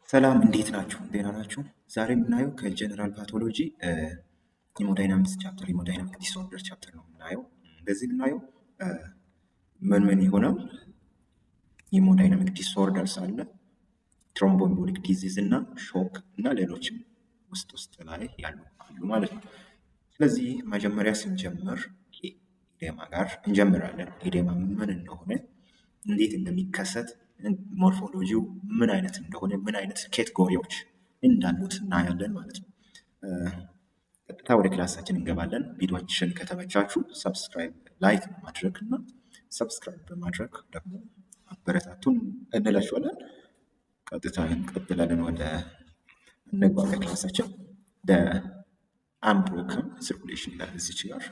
ሰላም እንዴት ናችሁ? ደህና ናችሁ? ዛሬ የምናየው ከጀነራል ፓቶሎጂ ሄሞዳይናሚክስ ቻፕተር ሄሞዳይናሚክ ዲስኦርደር ቻፕተር ነው የምናየው። በዚህ የምናየው ምን ይሆናል? ሄሞዳይናሚክ ዲስኦርደርስ አለ፣ ትሮምቦኤምቦሊክ ዲዚዝ እና ሾክ እና ሌሎችም ውስጥ ላይ ያሉ አሉ ማለት ነው። ስለዚህ መጀመሪያ ስንጀምር ኢዴማ ጋር እንጀምራለን። ኢዴማ ምን እንደሆነ፣ እንዴት እንደሚከሰት፣ ሞርፎሎጂው ምን አይነት እንደሆነ፣ ምን አይነት ካቴጎሪዎች እንዳሉት እናያለን ማለት ነው። ቀጥታ ወደ ክላሳችን እንገባለን። ቪዲዮችን ከተመቻችሁ ሰብስክራይብ፣ ላይክ በማድረግ እና ሰብስክራይብ በማድረግ ደግሞ አበረታቱን እንላችኋለን። ቀጥታ እንቀጥላለን። ወደ እንግባ ወደ ክላሳችን። አንብሮከን ሰርኩሌሽን ይላል እዚች ጋር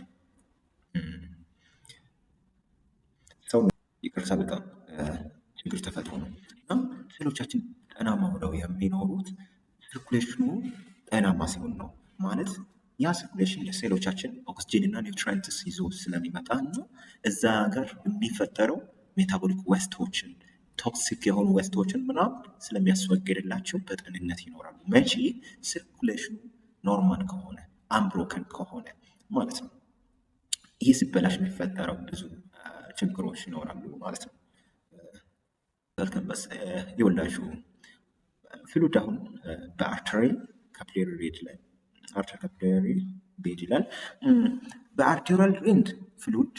ሰው ይቅርታ በጣም ችግር ተፈጥሮ ነው እና ሴሎቻችን ጤናማ ሆነው የሚኖሩት ሰርኩሌሽኑ ጤናማ ሲሆን ነው። ማለት ያ ሰርኩሌሽን ለሴሎቻችን ኦክስጂን እና ኒውትሪየንትስ ይዞ ስለሚመጣ ነው። እዛ ጋር የሚፈጠረው ሜታቦሊክ ዌስቶችን፣ ቶክሲክ የሆኑ ዌስቶችን ምናምን ስለሚያስወግድላቸው በጤንነት ይኖራሉ። መቼ? ሰርኩሌሽኑ ኖርማል ከሆነ፣ አንብሮከን ከሆነ ማለት ነው። ይህ ሲበላሽ የሚፈጠረው ብዙ ችግሮች ይኖራሉ ማለት ነው። ይኸውላችሁ ፍሉድ አሁን በአርተሪ ካፒላሪ ቤድ ላይ አርተሪ ካፒላሪ ቤድ ይላል። በአርቴሪያል ኤንድ ፍሉድ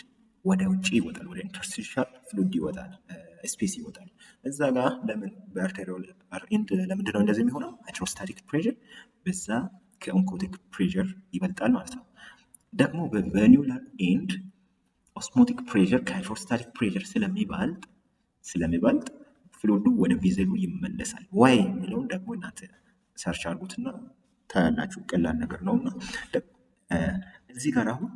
ወደ ውጭ ይወጣል፣ ወደ ኢንተርስቲሻል ፍሉድ ይወጣል፣ ስፔስ ይወጣል። እዛ ጋር ለምን በአርቴሪያል ኤንድ ለምንድነው እንደዚህ የሚሆነው? ሃይድሮስታቲክ ፕሬሸር በዛ ከኦንኮቲክ ፕሬሸር ይበልጣል ማለት ነው። ደግሞ በቬኑላር ኤንድ ኦስሞቲክ ፕሬሸር ከሃይድሮስታቲክ ፕሬሸር ስለሚበልጥ ፍሉዱ ወደ ቪዘሉ ይመለሳል። ዋይ የሚለውን ደግሞ እናንተ ሰርች አድርጉትና ታያላችሁ። ቀላል ነገር ነው እና እዚህ ጋር አሁን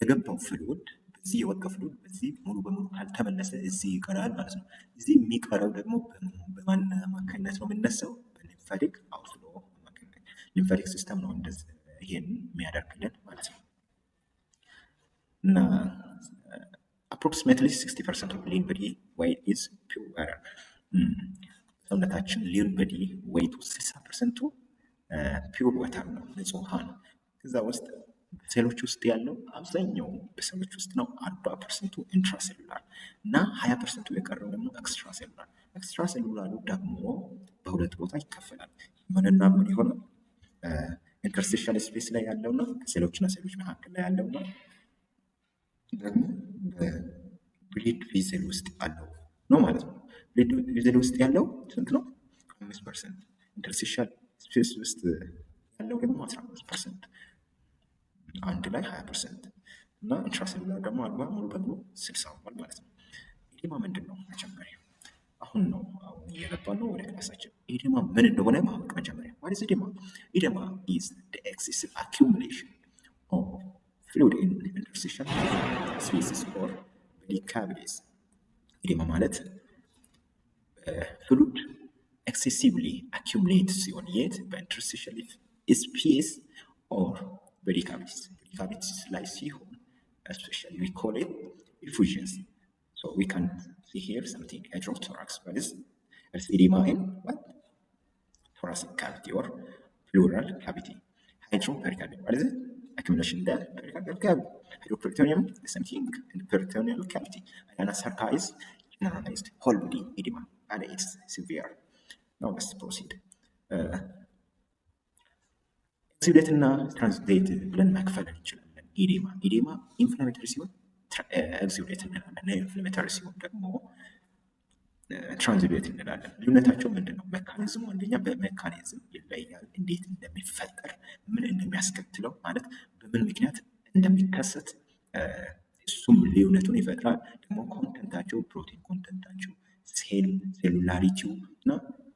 የገባው ፍሉድ በዚህ የወጣው ፍሉድ በዚህ ሙሉ በሙሉ ካልተመለሰ እዚህ ይቀራል ማለት ነው። እዚህ የሚቀረው ደግሞ በማን አማካኝነት ነው የሚነሳው? በሊምፋቲክ አውትፍሎ አማካኝነት። ሊምፋቲክ ሲስተም ነው እንደዚህ ይሄን የሚያደርግልን ማለት ነው። እና approximately 60% of lean body weight is pure water. ሰውነታችን ሊን በዲ ዌይቱ 60%ቱ ፒውር ወተር ነው፣ ንጹህ ውሃ ነው። ከዛ ውስጥ ሴሎች ውስጥ ያለው አብዛኛው በሰሎች ውስጥ ነው። 40%ቱ ኢንትራሴሉላር እና 20%ቱ የቀረው ደግሞ ኤክስትራ ሴሉላር። ኤክስትራ ሴሉላሩ ደግሞ በሁለት ቦታ ይከፈላል። ምንና ምን ይሆናል? ኢንተርስቲሻል ስፔስ ላይ ያለውና ሴሎችና ሴሎች መካከል ላይ ያለውና ደግሞ በብሊድ ቪዝል ውስጥ ያለው ነው ማለት ነው። ብሊድ ቪዝል ውስጥ ያለው ስንት ነው? 5%። ኢንተርስቲሻል ስፔስ ውስጥ ያለው ደግሞ 15%፣ አንድ ላይ 20% እና ኢንትራሴሉላር ደግሞ 40 ሙሉ በሙሉ 60 ማለት ነው። ኢዴማ ምንድን ነው? መጀመሪያ አሁን እየገባን ነው ወደ ክላሳችን። ኢዴማ ምን እንደሆነ ማወቅ መጀመሪያ። ዋት ኢዝ ኢዴማ? ኢዴማ ኢዝ ዘ ኤክሴሲቭ አኪሙሌሽን ኦፍ ፍሉድ ኢን ኢንተርስቲሻል ስፔስስ ኦር ቦዲ ካቪቲስ። ኢዴማ ማለት ፍሉድ ኤክሴሲቭሊ አኪሙሌት ሲሆን የት? በኢንተርስቲሻል ስፔስ ኦር ቦዲ ካቪቲስ። ቦዲ ካቪቲስ ላይ ሲሆን especially we call it effusions. So we can see here something hydrothorax, but it's edema in what? Thoracic cavity or pleural cavity. Hydropericardium, what is it? Accumulation in the pericardial cavity. Hydroperitoneum is something in the peritoneal cavity. And sarca is generalized whole body edema, and it's severe. Now let's proceed. ኤክሱዴት እና ትራንስዴት ብለን መክፈል እንችላለን። ኢዴማ ኢንፍላሜተሪ ሲሆን ኤክሱዴት እንላለን። ኢንፍላሜተሪ ሲሆን ደግሞ ትራንስዴት እንላለን። ልዩነታቸው ምንድን ነው? ሜካኒዝሙ አንደኛ በሜካኒዝም ይለያል። እንዴት እንደሚፈጠር፣ ምን እንደሚያስከትለው፣ ማለት በምን ምክንያት እንደሚከሰት እሱም ልዩነቱን ይፈጥራል። ደግሞ ኮንተንታቸው፣ ፕሮቲን ኮንተንታቸው፣ ሴሉላሪቲው እና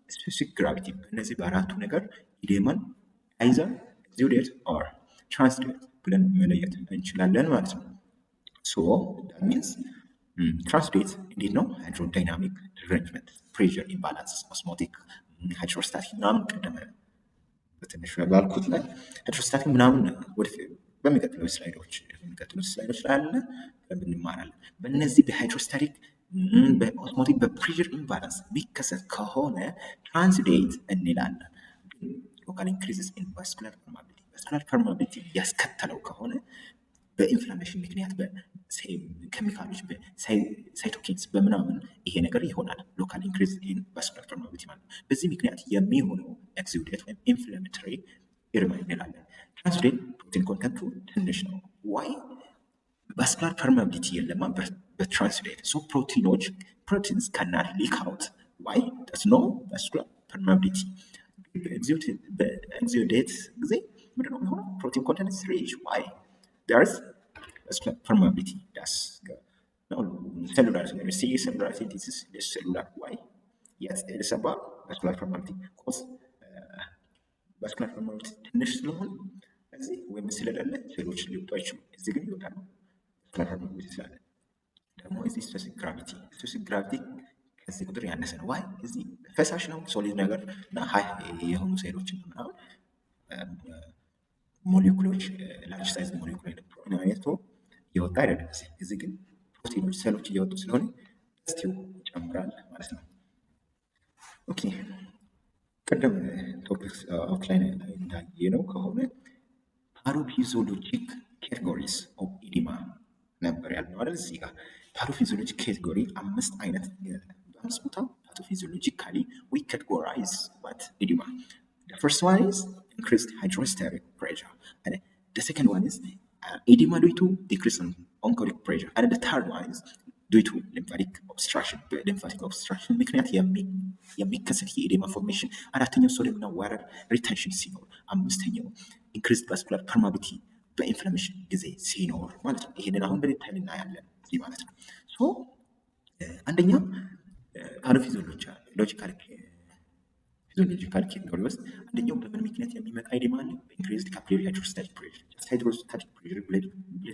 ስፔሲፊክ ግራቪቲ፣ እነዚህ በአራቱ ነገር ኢዴማን አይዘር ኤክሱዴት ኦር ትራንስዴት ብለን መለየት እንችላለን ማለት ነው። ሶ ዳት ሚንስ ትራንስዴት እንዴት ነው? ሃይድሮዳይናሚክ ዲሬንጅመንት፣ ፕሬሸር ኢምባላንስ፣ ኦስሞቲክ፣ ሃይድሮስታቲክ ምናምን ቀደመ በትንሹ ባልኩት ላይ ሃይድሮስታቲክ ምናምን በሚቀጥሉት ስላይዶች ላይ አለ እንማራለን። በእነዚህ በሃይድሮስታቲክ በኦስሞቲክ በፕሬሸር ኢምባላንስ ቢከሰት ከሆነ ትራንስሌት እንላለን። ሎካል ኢንክሪዝስ ኢን ቫስኩላር ፐርማቢሊቲ ቫስኩላር ፐርማቢሊቲ ያስከተለው ከሆነ በኢንፍላሜሽን ምክንያት በኬሚካሎች በሳይቶኪንስ በምናምን ይሄ ነገር ይሆናል። ሎካል ኢንክሪዝ ኢን ቫስኩላር ፐርማቢሊቲ ማለት ነው። በዚህ ምክንያት የሚሆነው ኤክዚዩዴት ወይም ኢንፍላሜተሪ ኢሪማ እንላለን። ትራንስሌት ፕሮቲን ኮንተንቱ ትንሽ ነው። ዋይ ቫስኩላር ፐርማቢሊቲ የለማ በትራንስሌት ሶ ፕሮቲንስ ካናት ሊክ አውት ዋይ ደስ ኖ ቫስኩላር ፐርማቢሊቲ በኤክዚዩዴት ጊዜ ምንድነው የሚሆነው? ፕሮቲን ኮንተንት ሪች ዋይ there's vascular permeability. That's no cellular. When you see cellular, this is the cellular. Why? Yes, it is about vascular permeability. Cause vascular permeability ትንሽ ስለሆነ እዚህ ወይም ስለሌለ ሴሎች ሊወጡ አይችሉም። እዚህ ግን ይወጣሉ። vascular permeability ስላለ ደግሞ እዚህ specific gravity ከዚህ ቁጥር ያነሰ ነው። ዋይ እዚህ ፈሳሽ ነው ሶሊድ ነገር እና ሃይ የሆኑ ሴሎችን ምናምን ሞሌኩሎች ላርጅ ሳይዝ ሞሌኩል ኤሌክትሮን አይነቱ እየወጣ አይደለም። እዚህ ግን ፕሮቲኖች ሴሎች እየወጡ ስለሆነ ስቲው ይጨምራል ማለት ነው። ኦኬ ቅድም ቶፒክስ አውትላይን እንዳየነው ከሆነ ፓቶፊዚዮሎጂክ ካቴጎሪስ ኦፍ ኢዲማ ነበር ያልነው አይደል? እዚህ ጋር ፓቶፊዚዮሎጂክ ካቴጎሪ 5 አይነት በአምስት ቦታ ፓቶፊዚዮሎጂካሊ ዊ ካቴጎራይዝ ዋት ኢዲማ The first one is increased hydrostatic pressure, and the second one is edema due to decrease in oncotic pressure, and the third one is due to lymphatic obstruction. Lymphatic obstruction ምክንያት የሚከሰት የኢዴማ ፎርሜሽን፣ አራተኛው ሶዲየም እና ዋተር ሪቴንሽን ሲኖር፣ አምስተኛው increased vascular permeability በኢንፍላሜሽን ጊዜ ሲኖር ማለት ነው። ይሄንን አሁን በዲቴይል እናያለን ማለት ነው። ሶ አንደኛ ፓቶፊዚዮሎጂካል ካቴጎሪ ውስጥ አንደኛው በምን ምክንያት የሚመጣ ኢዴማ አለ? ኢንክሪዝድ ካፒላሪ ሃይድሮስታቲክ ፕሬሸር። ሃይድሮስታቲክ ፕሬሸር ብለድ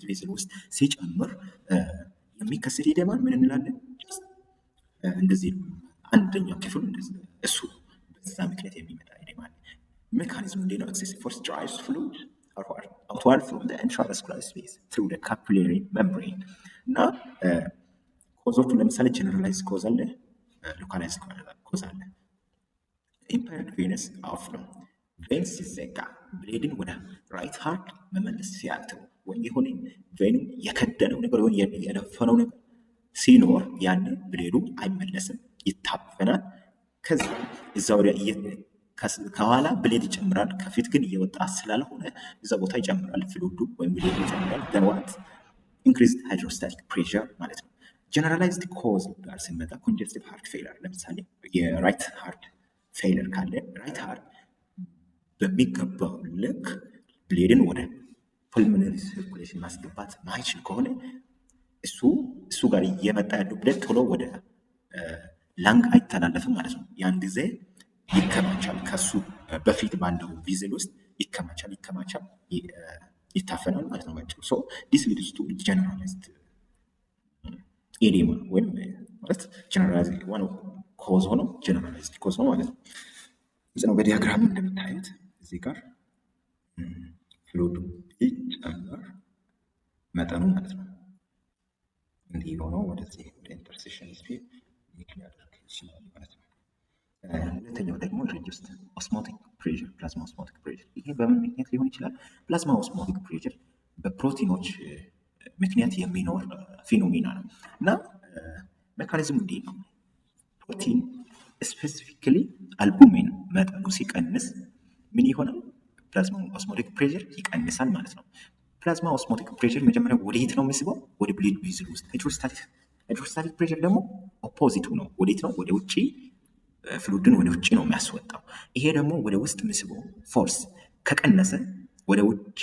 ቬስል ውስጥ ሲጨምር የሚከሰት ኢዴማ ምን እንላለን? እንደዚህ ነው። አንደኛው ክፍሉ እንደዚህ እሱ በዛ ምክንያት የሚመጣ ኢዴማ አለ። ሜካኒዝሙ እንዴት ነው? ኤክሴሲቭ ፎርስ ድራይቭስ ፍሉይድ outward from the intravascular space through the capillary membrane እና ኮዞቹ ለምሳሌ ጀነራላይዝ ኮዝ አለ፣ ሎካላይዝ ኮዝ አለ። ኢምፓየርድ ቬነስ አውትፍሎ ቬንስ ሲዘጋ ብሌድን ወደ ራይት ሃርት መመለስ ሲያቅተው ወይም የሆነ ቬኑ የከደነው ነገር ወይ የደፈነው ነገር ሲኖር ያን ብሌዱ አይመለስም፣ ይታፈናል። ከዛ እዛ ወዲያ ከኋላ ብሌድ ይጨምራል፣ ከፊት ግን እየወጣ ስላልሆነ እዛ ቦታ ይጨምራል፣ ፍሉዱ ወይም ብሌዱ ይጨምራል። ደንዋት ኢንክሪዝድ ሃይድሮስታቲክ ፕሬሸር ማለት ነው። ጀነራላይዝድ ኮዝ ጋር ስንመጣ ኮንጀስቲቭ ሃርት ፌለር፣ ለምሳሌ የራይት ሃርት ፌለር ካለ ራይት ሃርት በሚገባው ልክ ብሌድን ወደ ፑልሞናሪ ሰርኩሌሽን ማስገባት ማይችል ከሆነ እሱ ጋር እየመጣ ያለው ብሌድ ቶሎ ወደ ላንግ አይተላለፍም ማለት ነው። ያን ጊዜ ይከማቻል፣ ከሱ በፊት ባለው ቪዝል ውስጥ ይከማቻል፣ ይታፈናል ማለት ነው። ሶ ዲስ ሊድስ ቱ ጀነራላይዝድ ኢዴማ ወይም ማለት ጀነራላይዝድ ዋን ኮዝ ሆኖ ጀነራላይዝድ ኮዝ ነው ማለት ነው። እዚህ ነው በዲያግራም እንደምታዩት እዚህ ጋር ፍሉዱ ይጨምር መጠኑ ማለት ነው። እንዲህ ሆኖ ወደዚህ ወደ ኢንተርሴሽን ስፒድ ሊያደርግ ይችላል ማለት ነው። ሁለተኛው ደግሞ ሪዲዩስድ ኦስሞቲክ ፕሬሸር፣ ፕላዝማ ኦስሞቲክ ፕሬሸር። ይሄ በምን ምክንያት ሊሆን ይችላል? ፕላዝማ ኦስሞቲክ ፕሬሸር በፕሮቲኖች ምክንያት የሚኖር ፊኖሚና ነው እና ሜካኒዝሙ እንዲህ ነው። ፕሮቲን ስፔሲፊካሊ አልቡሚን መጠኑ ሲቀንስ ምን ይሆናል? ፕላዝማ ኦስሞቲክ ፕሬሸር ይቀንሳል ማለት ነው። ፕላዝማ ኦስሞቲክ ፕሬሸር መጀመሪያ ወዴት ነው የሚስበው? ወደ ብሌድ ቬዝል ውስጥ። ሃይድሮስታቲክ ፕሬሸር ደግሞ ኦፖዚቱ ነው። ወዴት ነው? ወደ ውጭ፣ ፍሉድን ወደ ውጭ ነው የሚያስወጣው። ይሄ ደግሞ ወደ ውስጥ የሚስበው ፎርስ ከቀነሰ ወደ ውጭ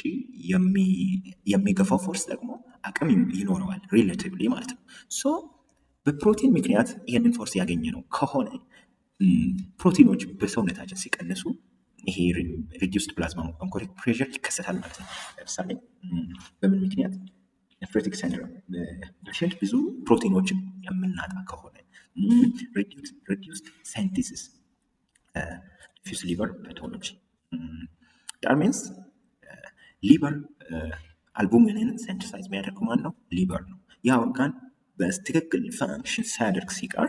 የሚገፋው ፎርስ ደግሞ አቅም ይኖረዋል ሪሌቲቭሊ ማለት ነው። ሶ በፕሮቲን ምክንያት ይህንን ፎርስ ያገኘ ነው ከሆነ ፕሮቲኖች በሰውነታችን ሲቀንሱ ይሄ ሪዲዩስድ ፕላዝማ ኦንኮቲክ ፕሬሸር ይከሰታል ማለት ነው። ለምሳሌ በምን ምክንያት? ኔፍሮቲክ ሲንድሮም በሽንት ብዙ ፕሮቲኖችን የምናጣ ከሆነ፣ ሪዲዩስድ ሲንቴሲስ ዲፊውዝ ሊቨር ፓቶሎጂ ዳት ሚንስ ሊቨር አልቡሚንን ሲንተሳይዝ የሚያደርገው ማን ነው? ሊቨር ነው። ያ ኦርጋን በትክክል ፋንክሽን ሳያደርግ ሲቀር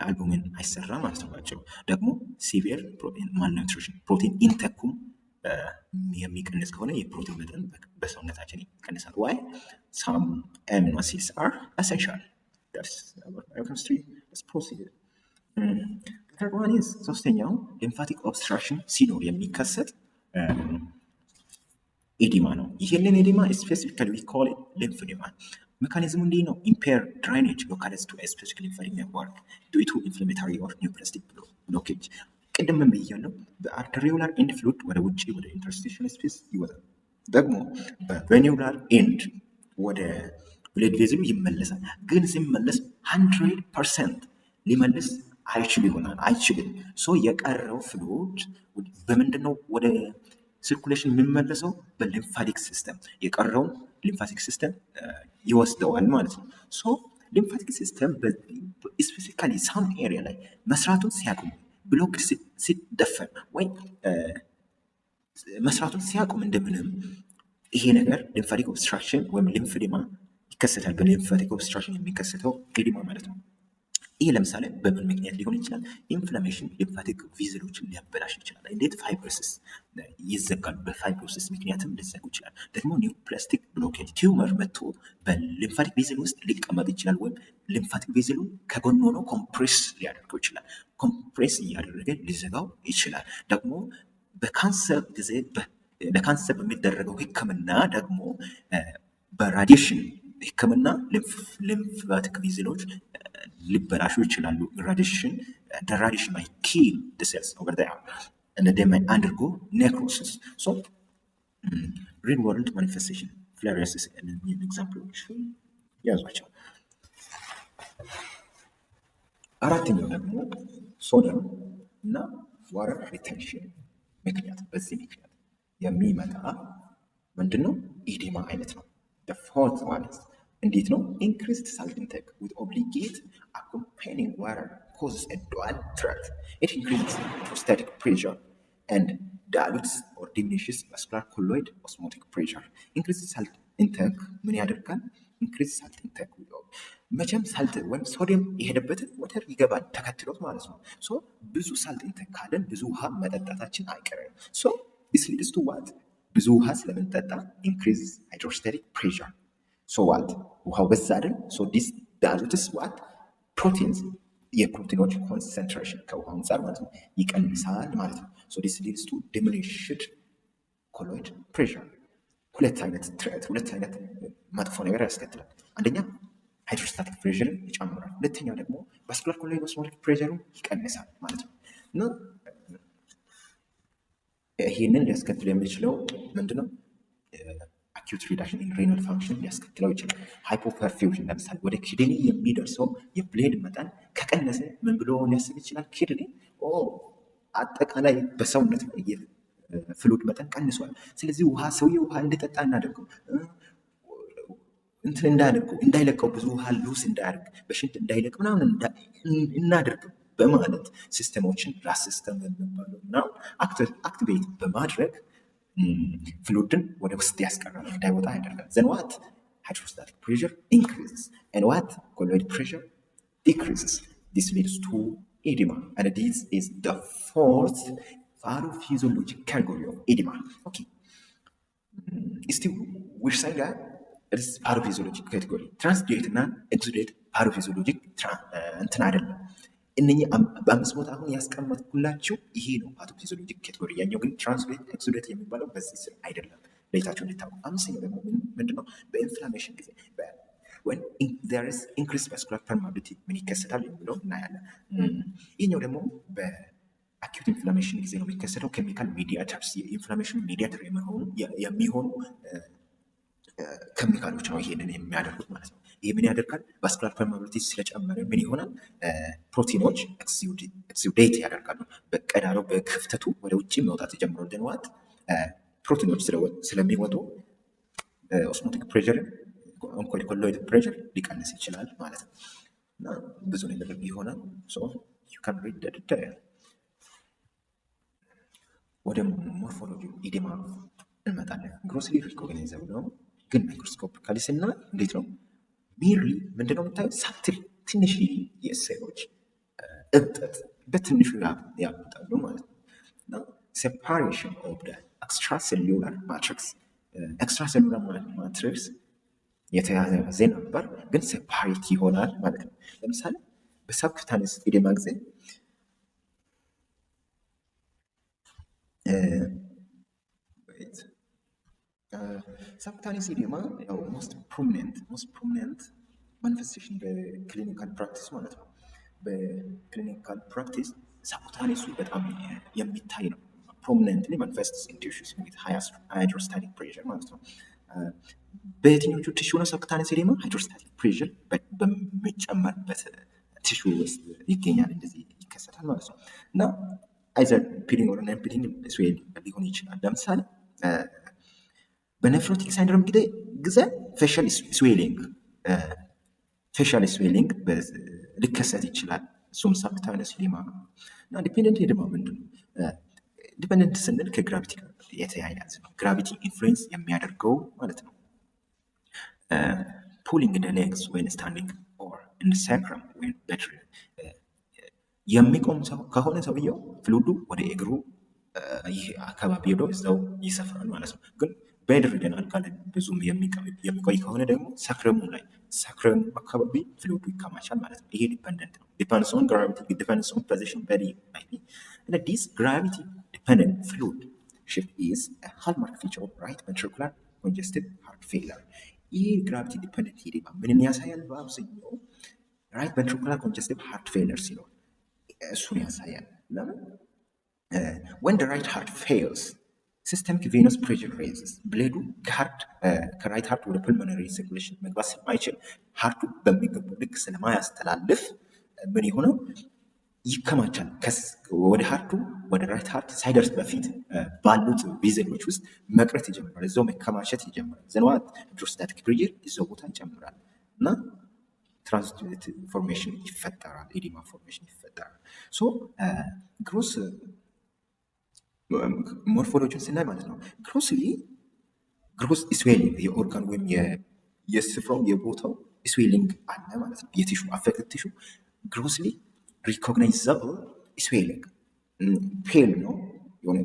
አልቡሚን አይሰራም ማለት ነው። ባጭሩ ደግሞ ሲቪር ማልኒውትሪሽን ፕሮቲን ኢንቴኩም የሚቀንስ ከሆነ የፕሮቲን መጠን በሰውነታችን ይቀንሳል። ዋይ ሳም አሚኖ አሲድስ አር ኤሰንሻል ባዮኬሚስትሪ ፕሮሲድ። ሶስተኛው ሊምፋቲክ ኦብስትራክሽን ሲኖር የሚከሰት ኤዲማ ነው። ይህንን ኤዲማ ስፔሲፊካሊ ዊ ኮል ኢት ሊምፎዴማ። ሜካኒዝሙ እንዲህ ነው። ኢምፔር ድራይኔጅ ሎካላይዝድ ቱ ስፔሲፊክ ሊምፋቲክ ኔትወርክ ዲው ቱ ኢንፍላሜቶሪ ኦር ኒውፕላስቲክ ብሎኬጅ። ቅድም ብያለሁ፣ በአርተሪዮላር ኤንድ ፍሉድ ወደ ውጭ ወደ ኢንተርስቲሽናል ስፔስ ይወጣል። ደግሞ በቬኒውላር ኤንድ ወደ ብሌድ ቬዝሉ ይመለሳል። ግን ሲመለስ 100% ሊመልስ አይችልም። ሶ የቀረው ፍሉድ በምንድነው ወደ ሲርኩሌሽን የሚመለሰው? በሊምፋቲክ ሲስተም። የቀረውን ሊምፋቲክ ሲስተም ይወስደዋል ማለት ነው። ሶ ሊምፋቲክ ሲስተም ስፔሲፊካሊ ሳም ኤሪያ ላይ መስራቱን ሲያቆም፣ ብሎክ ሲደፈን ወይ መስራቱን ሲያቆም እንደምንም ይሄ ነገር ሊምፋቲክ ኦብስትራክሽን ወይም ሊምፎዴማ ይከሰታል። በሊምፋቲክ ኦብስትራክሽን የሚከሰተው ኤዲማ ማለት ነው። ይህ ለምሳሌ በምን ምክንያት ሊሆን ይችላል? ኢንፍላሜሽን ሊምፋቲክ ቪዝሎችን ሊያበላሽ ይችላል። እንዴት? ፋይብሮሲስ ይዘጋሉ። በፋይብሮሲስ ምክንያትም ሊዘጉ ይችላል። ደግሞ ኒውፕላስቲክ ብሎኬጅ ቲዩመር መጥቶ በሊምፋቲክ ቪዝል ውስጥ ሊቀመጥ ይችላል። ወይም ሊምፋቲክ ቪዝሉ ከጎን ሆኖ ኮምፕሬስ ሊያደርገው ይችላል። ኮምፕሬስ እያደረገ ሊዘጋው ይችላል። ደግሞ በካንሰር ጊዜ ለካንሰር በሚደረገው ሕክምና ደግሞ በራዲሽን ሕክምና ሊምፋቲክ ቪዝሎች ሊበላሹ ይችላሉ። ራዲሽን might kill the cells over there and they might undergo necrosis. So real world manifestation filariasis and ኤግዛምፕሎች ያዟቸው። አራተኛው ደግሞ ሶዲየም እና ዋተር ሪቴንሽን ምክንያት፣ በዚህ ምክንያት የሚመጣ ምንድነው? ኢዴማ አይነት ነው። ፎርት ማለት እንዴት ነው? ኢንክሪዝድ ሳልት ኢንቴክ ዊዝ ኦብሊጌት accompanying water causes a dual threat. It increases prostatic pressure and dilutes or diminishes vascular colloid osmotic pressure. Increased salt intake ምን ያደርጋል? increased salt intake መቼም ሳልት ወይም ሶዲየም የሄደበትን ወተር ይገባል ተከትሎት ማለት ነው። ሶ ብዙ ሳልት ኢንቴክ ካለን ብዙ ውሃ መጠጣታችን አይቀርም። ሶ this leads to what? ብዙ ውሃ ስለምንጠጣ increases hydrostatic pressure. ሶ ዋት? ውሃው በዛ አይደል? ሶ ዲስ ዳሉትስ ዋት? ፕሮቲንስ የፕሮቲኖች ኮንሰንትሬሽን ከውሃ አንጻር ማለት ነው ይቀንሳል ማለት ነው። ሶ ዲስ ሊድስ ቱ ዲሚኒሽድ ኮሎይድ ፕሬሸር። ሁለት አይነት መጥፎ ነገር ያስከትላል። አንደኛ ሃይድሮስታቲክ ፕሬሸርን ይጨምራል። ሁለተኛው ደግሞ ቫስኩላር ኮሎይድ ኦስሞቲክ ፕሬሸሩን ይቀንሳል ማለት ነው። እና ይህንን ሊያስከትል የሚችለው ምንድነው? አኪዩት ሪዳክሽን ኢን ሬናል ፋንክሽን ሊያስከትለው ይችላል። ሃይፖፐርፊውዥን ለምሳሌ ወደ ኪድኒ የሚደርሰው የብሌድ መጠን ከቀነሰ ምን ብሎ ሊያስብ ይችላል? ኪድኒ አጠቃላይ በሰውነት ላይ የፍሉድ መጠን ቀንሷል። ስለዚህ ሰውዬው ውሃ እንዲጠጣ እናደርገው፣ እንዳይለቀው፣ ብዙ ውሃ ሉስ እንዳያደርግ፣ በሽንት እንዳይለቅ ምናምን እናደርግ በማለት ሲስተሞችን ራስ ሲስተም የሚባለው እና አክቲቬት በማድረግ ፍሉድን ወደ ውስጥ ያስቀራል፣ እንዳይወጣ ያደርጋል። ዘን ዋት? ሃይድሮስታቲክ ፕሬሸር ኢንክሪዝስ ኤንድ ዋት? ኮሎይድ ፕሬሸር ዲክሪዝስ። ዲስ ሊድስ ቱ ኤዲማ ኤንድ ዲስ ኢዝ ዘ ፎርት ፓቶፊዚዮሎጂክ ካቴጎሪ ኦፍ ኤዲማ። ኦኬ እስቲ ዊች ሳይድ ኢዝ ፓቶፊዚዮሎጂክ ካቴጎሪ? ትራንስዲዩት እና ኤግዙዴት ፓቶፊዚዮሎጂክ እንትን አይደለም። እነኚህ በአምስት ቦታ አሁን ያስቀመጥኩላችሁ ይሄ ነው ፓቶፊዚዮሎጂክ ካቴጎሪ። ያኛው ግን ትራንስሌት ኤክሱዴት የሚባለው በዚህ ስር አይደለም፣ ለይታችሁ እንድታውቁ። አምስተኛው ደግሞ ምንድነው? በኢንፍላሜሽን ጊዜ when there is increased vascular permeability ምን ይከሰታል የሚለው እናያለን። ይህኛው ደግሞ በአኪዩት ኢንፍላሜሽን ጊዜ ነው የሚከሰተው። ኬሚካል ሚዲያተርስ የኢንፍላሜሽን ሚዲያተር የሚሆኑ ኬሚካሎች ነው ይሄንን የሚያደርጉት ማለት ነው። ይህ ምን ያደርጋል? ቫስኩላር ፐርሜቢሊቲ ስለጨመረ ምን ይሆናል? ፕሮቲኖች ኤክሱዴት ያደርጋሉ። በቀዳዳው በክፍተቱ ወደ ውጭ መውጣት የጀምረው ደንዋት ፕሮቲኖች ስለሚወጡ ኦስሞቲክ ፕሬሸር ኮሎይድ ፕሬሸር ሊቀንስ ይችላል ማለት ነው። እና ብዙ ነገር ይሆናል። ዩ ካን ሪድ ዘ ዲቴይል። ወደ ሞርፎሎጂ ኢዴማ እንመጣለን። ግሮስሊ ሪኮግናይዘብል ነው፣ ግን ማይክሮስኮፒካሊ ስናይ እንዴት ነው? ሜርሊ ምንድነው የምታዩት? ሳትል ትንሽ የሴሎች እብጠት በትንሹ ያብጣሉ ማለት ነው። እና ሴፓሬሽን ኦፍ ኤክስትራሴሉላር ማትሪክስ ኤክስትራሴሉላር ማትሪክስ የተያዘ ነበር፣ ግን ሴፓሬት ይሆናል ማለት ነው። ለምሳሌ በሳብኩታኒስ ኢዴማ ጊዜ ሳብኩታኒስ ኢዴማ ያው ሞስት ፕሮሚነንት ማኒፌስቴሽን በክሊኒካል ፕራክቲስ ማለት ነው። በክሊኒካል ፕራክቲስ ሳብኩታኒሱ በጣም የሚታይ ነው። ፕሮሚነንትሊ ማኒፌስትስ ኢን ቲሹስ ዊዝ ሃይድሮስታቲክ ፕሬሸር ማለት ነው። በየትኞቹ ቲሹ ነው ሳብኩታኒስ ኢዴማ? ሃይድሮስታቲክ ፕሬሸር በሚጨመርበት ቲሹ ውስጥ ይገኛል። እንደዚህ ይከሰታል ማለት ነው። እና አይዘር ፒዲንግ ኦር ነን ፒዲንግ ስዌል ሊሆን ይችላል። ለምሳሌ በኔፍሮቲክ ሳይንድሮም ጊዜ ፌሻል ስዌሊንግ ሊከሰት ይችላል። እሱም ሳብኩታኒስ ኢዴማ ነው። እና ዲፔንደንት ኢዴማ ምንድን ነው? ዲፔንደንት ስንል ከግራቪቲ የተያያዘ ነው። ግራቪቲ ኢንፍሉዌንስ የሚያደርገው ማለት ነው። ፑሊንግ ደ ሌግስ ወይን ስታንዲንግ ኦር ኢን ሳክረም ወይን ቤድ የሚቆም ሰው ከሆነ ሰውየው ፍሉዱ ወደ እግሩ ይህ አካባቢ ሄዶ እዛው ይሰፍራል ማለት ነው። ግን ቤድ ሪደን አልጋ ላይ ብዙም የሚቆይ ከሆነ ደግሞ ሳክረሙ አካባቢ ፍሉዱ ይከማቻል ማለት ነው። ይሄ ዲፐንደንት ነው። ዲፐንድስ ኦን ግራቪቲ፣ ዲፐንድስ ኦን ፖዚሽን በዲ አይፒ እና ዲስ ግራቪቲ ዲፐንደንት ፍሉድ shift is a hallmark feature of right ventricular congestive heart failure። ይህ ግራቪቲ ዲፐንደንት ኢዴማ ምንን ያሳያል? በአብዛኛው ራይት ቬንትሪኩላር ኮንጀስቲቭ ሃርት ፌለር ሲኖር እሱን ያሳያል። ለምን? when the right heart fails systemic venous pressure raises ብሌዱ ከራይት ሃርት ወደ ፑልሞናሪ ሰርኩሌሽን መግባት ስለማይችል ሃርቱ በሚገባው ልክ ስለማያስተላልፍ ምን የሆነው ይከማቻል። ወደ ሃርቱ ወደ ራይት ሃርት ሳይደርስ በፊት ባሉት ቬዘሎች ውስጥ መቅረት ይጀምራል። እዛው መከማቸት ይጀምራል። ዘንዋት ሃይድሮስታቲክ ፕሬሸር እዛው ቦታ ይጨምራል እና ትራንስፎርሜሽን ይፈጠራል። ኢዴማ ፎርሜሽን ይፈጠራል። ሶ ግሮስ ሞርፎሎጂን ስናይ ማለት ነው ግሮስ ስዌሊንግ የኦርጋን ወይም የስፍራው የቦታው ስዌሊንግ አለ ማለት ነው። የቲሹ አፌክትድ ቲሹ ግሮስሊ ሪኮግናይዛብል ስዌሊንግ ፔል ነው የሆነ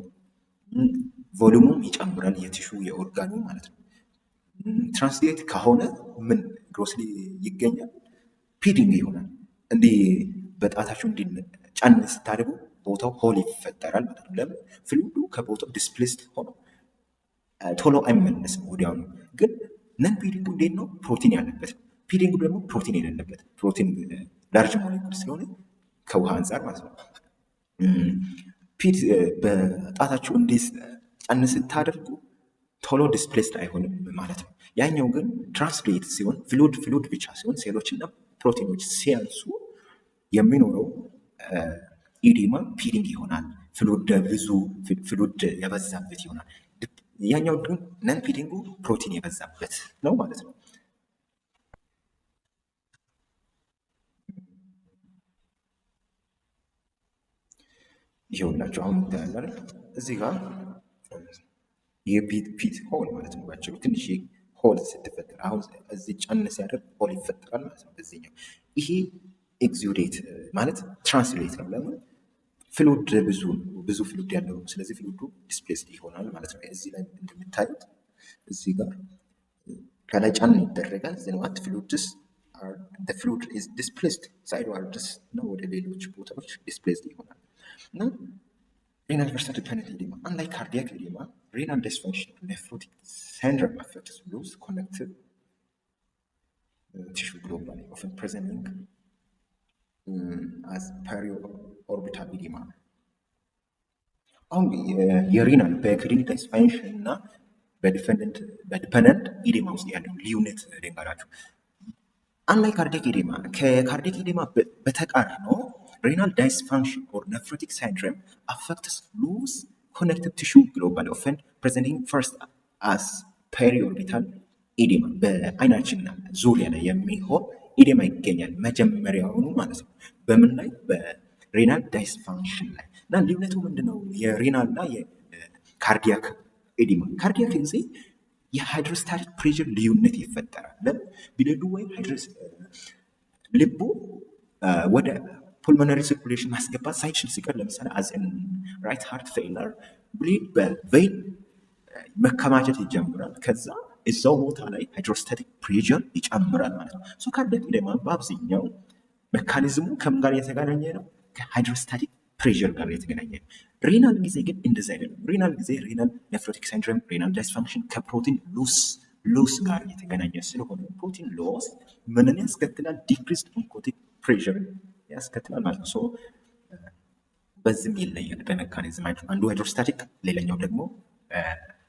ቮሉሙም ይጨምራል የቲሹ የኦርጋኑ ማለት ነው። ትራንስሌት ከሆነ ምን ግሮስሊ ይገኛል? ፒዲንግ ይሆናል። እንዲህ በጣታችሁ እንዲህ ጫን ስታደርጉ ቦታው ሆል ይፈጠራል ማለት ነው። ለምን? ፍሉዱ ከቦታው ዲስፕሌስድ ሆኖ ቶሎ አይመለስም ወዲያውኑ። ግን ነን ፒዲንጉ እንዴት ነው? ፕሮቲን ያለበት ነው። ፒዲንጉ ደግሞ ፕሮቲን የሌለበት፣ ፕሮቲን ላርጅ ሞሌኩል ስለሆነ ከውሃ አንጻር ማለት ነው። በጣታችሁ እንዲህ ጫን ስታደርጉ ቶሎ ዲስፕሌስድ አይሆንም ማለት ነው። ያኛው ግን ትራንስሌት ሲሆን ፍሉድ ብቻ ሲሆን ሴሎችና ፕሮቲኖች ሲያንሱ የሚኖረው ኢዴማ ፒዲንግ ይሆናል። ፍሉድ የበዛበት ይሆናል። ያኛው ግን ነን ፒዲንጉ ፕሮቲን የበዛበት ነው ማለት ነው። ይኸውላችሁ አሁን ታያላችሁ እዚህ ጋር የፒት ሆል ማለት ነው። ባጭሩ ትንሽ ሆል ስትፈጠር አሁን እዚህ ጫን ሲያደርግ ሆል ይፈጠራል ማለት ነው። በዚህኛው ይሄ ኤግዚዩዴት ማለት ትራንስሌት ነው። ለምን? ፍሉድ ብዙ ፍሉድ ያለው ነው። ስለዚህ ፍሉዱ ዲስፕሌስድ ይሆናል ማለት ነው። እዚህ ላይ እንደምታዩት እዚህ ጋር ከላይ ጫን ይደረጋል። ዘንዋት ፍሉድስ ፍሉድ ኢዝ ዲስፕሌስድ ሳይድዋርድስ ነው፣ ወደ ሌሎች ቦታዎች ዲስፕሌስድ ይሆናል። እና renal versatile dependent edema, unlike cardiac edema, renal dysfunction nephrotic syndrome affects loose connective tissue globally, often presenting as periorbital edema. አሁን የሪናል በክሊኒክ ዲስፈንክሽን እና በዲፐንደንት ኢዴማ ውስጥ ያለው ልዩነት ልንገራችሁ። አንላይክ ካርዲያክ ኢዴማ ከካርዲያክ ኢዴማ በተቃርኖ renal dysfunction or nephrotic syndrome affects loose connective tissue globally, often presenting first as periorbital edema. በአይናችን ዙሪያ ላይ የሚሆን ኢዴማ ይገኛል መጀመሪያውኑ ማለት ነው። በምን ላይ? በሬናል ዳይስፋንክሽን ላይ። እና ልዩነቱ ምንድነው? የሬናል እና የካርዲያክ ኢዴማ ካርዲያክ ጊዜ የሃይድሮስታቲክ ፕሬዠር ልዩነት ይፈጠራል። ለምን ብለዱ ወይም ልቡ ወደ ፑልሞነሪ ሰርኩሌሽን ማስገባት ሳይችል ሲቀር ለምሳሌ አዝን ራይት ሃርት ፌለር ብሌድ በቬን መከማቸት ይጀምራል። ከዛ እዛው ቦታ ላይ ሃይድሮስታቲክ ፕሬዠር ይጨምራል ማለት ነው። ሶ ካርዲያክ ኢዴማ በአብዛኛው ሜካኒዝሙ ከምን ጋር የተገናኘ ነው? ከሃይድሮስታቲክ ፕሬዠር ጋር የተገናኘ ነው። ሬናል ጊዜ ግን እንደዛ አይደለም። ሬናል ጊዜ ሬናል ኔፍሮቲክ ሲንድሮም፣ ሬናል ዲስፋንክሽን ከፕሮቲን ሎስ ጋር የተገናኘ ስለሆነ ፕሮቲን ሎስ ምንን ያስከትላል? ዲክሪስድ ኦንኮቲክ ፕሬዠር ያስከትላል ማለት ነው። ሶ በዚህም ይለያል በሜካኒዝም አንዱ ሃይድሮስታቲክ ሌላኛው ደግሞ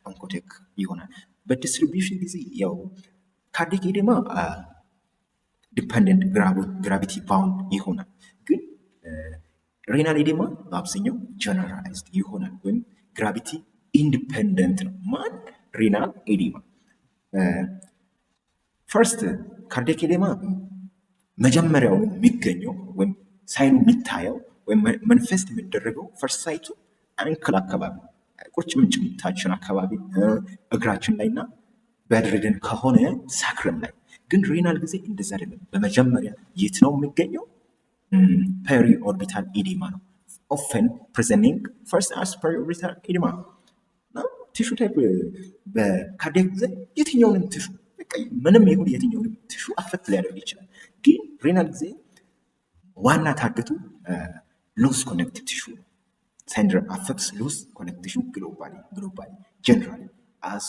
ኦንኮቲክ ይሆናል። በዲስትሪቢዩሽን ጊዜ ያው ካርዲያክ ኢዴማ ዲፐንደንት ግራቪቲ ባውንድ ይሆናል። ግን ሬናል ኢዴማ በአብዛኛው ጀነራላይዝድ ይሆናል ወይም ግራቪቲ ኢንዲፐንደንት ነው። ማን? ሬናል ኢዴማ። ፈርስት ካርዲያክ ኢዴማ መጀመሪያው የሚገኘው ወይም ሳይኑ የሚታየው ወይም መንፈስት የሚደረገው ፈርስት ሳይቱ አንክል አካባቢ ቁርጭምጭሚታችን አካባቢ እግራችን ላይ እና በድርድን ከሆነ ሳክረም ላይ። ግን ሬናል ጊዜ እንደዛ አይደለም። በመጀመሪያ የት ነው የሚገኘው? ፔሪ ኦርቢታል ኢዴማ ነው። ኦፍን ፕሬዘንቲንግ ፈርስት አስ ፔሪ ኦርቢታል ኢዴማ ነው። ቲሹ ታይፕ በካርዲያክ ጊዜ የትኛውንም ቲሹ ምንም ይሁን የትኛውንም ቲሹ አፌክት ሊያደርግ ይችላል። ግን ሬናል ጊዜ ዋና ታርጌቱ ሉዝ ኮኔክቲቭ ቲሹ ነው። syndrome affects loose connective tissue globally generally as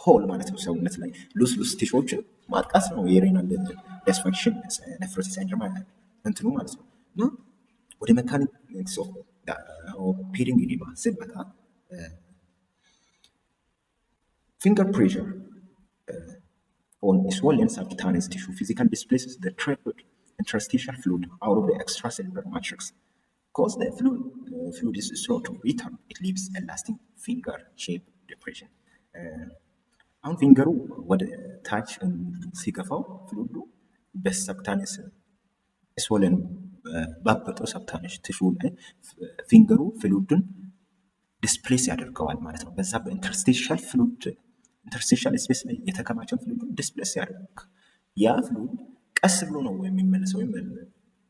ሆል ማለት ነው። ሰውነት ላይ ሉስ ቲሹዎችን ማጥቃት ነው የሬናል ዲስፋንክሽን ኔፍሮቲክ ሲንድሮም እንትኑ ማለት ነው። እና ወደ ሜካኒክስ ኦፍ ፔሪንግ ኢዴማ ስንመጣ ፊንገር ፕሬዠር on swollen subcutaneous tissue physically displaces the trapped interstitial fluid out of the extracellular matrix. Because the fluid is slow to return, it leaves a lasting finger-shaped depression. አሁን ፊንገሩ ወደ ታች ሲገፋው ፍሉዱ በሰብታኒስ ስወለን ባበጠው ሰብታኒስ ቲሹ ላይ ፊንገሩ ፍሉድን ዲስፕሌስ ያደርገዋል ማለት ነው። በዛ በኢንተርስቲሻል ፍሉድ ኢንተርስቲሻል ስፔስ ላይ የተከማቸውን ፍሉድን ዲስፕሌስ ያደርግ። ያ ፍሉድ ቀስ ብሎ ነው የሚመለሰው።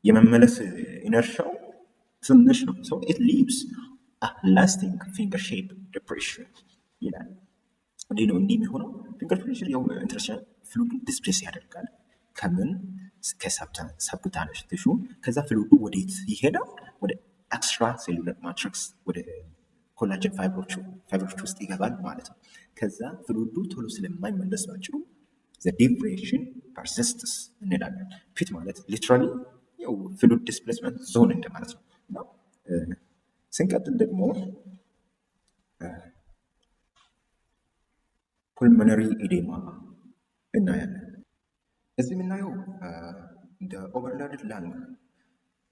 የመመለስ ኢነርሻው ትንሽ ነው። so it leaves a lasting finger shaped depression ይላል። እንዲህ ነው እንዲህ የሚሆነው ፊንገር ፕሬዠር ያው ኢንተርስትሻል ፍሉድ ዲስፕሌስ ያደርጋል ከምን ከሰብኩታነስ ቲሹ። ከዛ ፍሉዱ ወዴት ይሄዳል? ወደ ኤክስትራ ሴሉላር ማትሪክስ ወደ ኮላጅን ፋይበሮች ውስጥ ይገባል ማለት ነው። ከዛ ፍሉዱ ቶሎ ስለማይመለስ ባጭሩ the depression persists እንላለን። ፒት ማለት ሊትራሊ ያው ፍሉድ ዲስፕሌስመንት ዞን እንደማለት ነው። ስንቀጥል ደግሞ ፑልሞነሪ ኢዴማ እናያለን። እዚህ የምናየው እንደ ኦቨርሎድድ ላንግ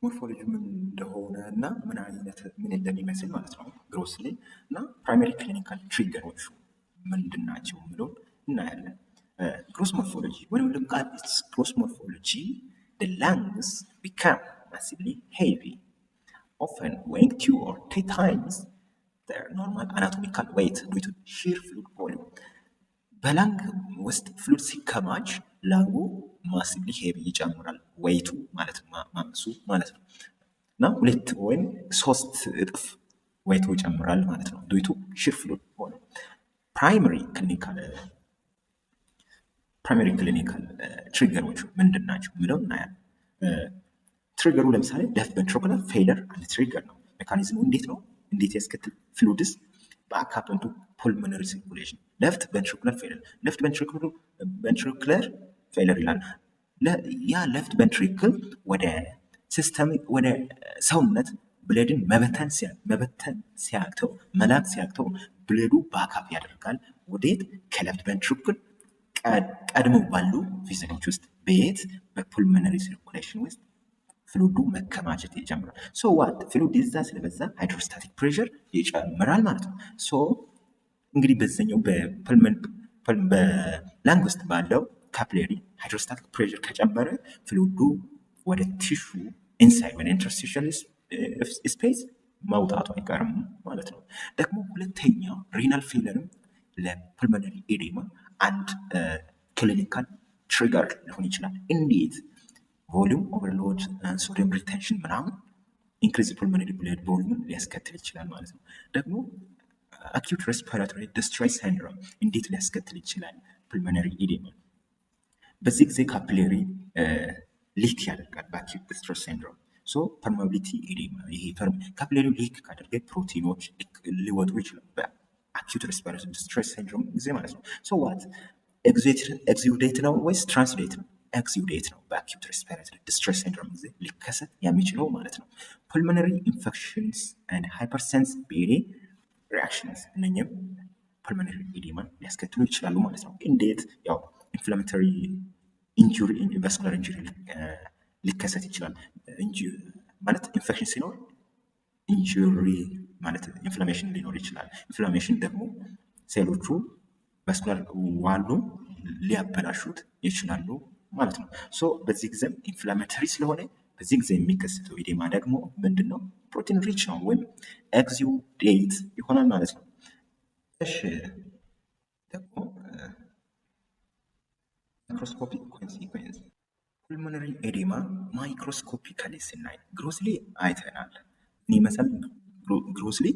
ሞርፎሎጂ ምን እንደሆነ እና ምን እንደሚመስል ማለት ነው ግሮስሊ እና ፕራይመሪ ክሊኒካል ትሪገሮቹ ምንድን ናቸው ብሎ እናያለን። ግሮስ ሞርፎሎጂ ወይም ደግሞ ግሮስ ሞርፎሎጂ the lungs become massively heavy, often weighing 2 or 3 times their normal anatomical weight due to sheer fluid volume. በላንግ ውስጥ ፍሉድ ሲከማች ላንጉ ማሲቭሊ ሄቪ ይጨምራል፣ ወይቱ ማለት ነው ማመሱ ማለት ነው። እና 2 ወይም 3 እጥፍ ወይቱ ይጨምራል ማለት ነው ዱቱ ሺር ፍሉድ ሆነ። ፕራይመሪ ክሊኒካል ትሪገሮቹ ምንድን ናቸው የሚለው እናያለን። ትሪገሩ ለምሳሌ ሌፍት ቬንትሪኩላር ፌለር አንድ ትሪገር ነው። ሜካኒዝሙ እንዴት ያስከትል? ፍሉድስ back up into pulmonary circulation. Left ventricular failure ይላል። ያ ሌፍት ቬንትሪክል ወደ ሰውነት ብሌድን መበተን ሲያቅተው መላክ ሲያቅተው ብሌዱ ባካፕ ያደርጋል። ወዴት? ከሌፍት ቬንትሪክል ቀድሞ ባሉ ቬዝሎች ውስጥ በየት? በፑልሞነሪ ሲርኩሌሽን ውስጥ ፍሉዱ መከማቸት ይጀምራል። ሶ ዋት ፍሉድ ይዛ ስለበዛ ሃይድሮስታቲክ ፕሬዠር ይጨምራል ማለት ነው። ሶ እንግዲህ በዛኛው በላንግ ውስጥ ባለው ካፕሌሪ ሃይድሮስታቲክ ፕሬዠር ከጨመረ ፍሉዱ ወደ ቲሹ ኢንሳይድ ወደ ኢንተርስቲሻል ስፔስ መውጣቱ አይቀርም ማለት ነው። ደግሞ ሁለተኛው ሪናል ፌለርም ለፑልሞነሪ ኤዴማ አንድ ክሊኒካል ትሪገር ሊሆን ይችላል። እንዴት? ቮሊዩም ኦቨርሎድ፣ ሶዲየም ሪቴንሽን ምናምን ኢንክሪዝ ፑልሞነሪ ብለድ ቮሊዩምን ሊያስከትል ይችላል ማለት ነው። ደግሞ አኪዩት ሬስፒራቶሪ ዲስትሬስ ሲንድሮም እንዴት ሊያስከትል ይችላል? ፑልሞነሪ ኤዴማ በዚህ ጊዜ ካፒላሪ ሊክ ያደርጋል በአኪዩት ዲስትሬስ ሲንድሮም። ሶ ፐርሜቢሊቲ ኤዴማ ይሄ ካፒላሪ ሊክ ካደረገ ፕሮቲኖች ሊወጡ ይችላል በአኪዩት ሬስፒራቶሪ ዲስትሬስ ሲንድሮም ጊዜ ማለት ነው። ሶ ዋት ኤግዚዩዴት ነው ወይስ ትራንስሌት ነው? ኤግዚዩዴት ነው በአኪዩት ሬስፒራቶሪ ዲስትሬስ ሲንድሮም ጊዜ ሊከሰት የሚችለው ማለት ነው። ፑልሞነሪ ኢንፌክሽንስ ኤንድ ሃይፐርሴንሲቲቪቲ ሪአክሽንስ እነኝም ፑልሞነሪ ኤዴማን ሊያስከትሉ ይችላሉ ማለት ነው። እንዴት? ያው ኢንፍላሜተሪ ኢንጁሪ ቫስኩላር ኢንጁሪ ሊከሰት ይችላል። ማለት ኢንፌክሽን ሲኖር ኢንጁሪ ማለት ኢንፍላሜሽን ሊኖር ይችላል። ኢንፍላሜሽን ደግሞ ሴሎቹ ቫስኩላር ዋሉን ሊያበላሹት ይችላሉ ማለት ነው። ሶ በዚህ ጊዜ ኢንፍላሜተሪ ስለሆነ በዚህ ጊዜ የሚከሰተው ኤዴማ ደግሞ ምንድን ነው? ፕሮቲን ሪች ነው ወይም ኤግዚዩዴት ይሆናል ማለት ነው። እሺ ደግሞ ማይክሮስኮፒክ ኮንሲኩዌንስ ፑልሞነሪ ኤዴማ ማይክሮስኮፒካሊ ስናይ ግሮስሊ አይተናል። ምን ይመስላል? ግሮስሊ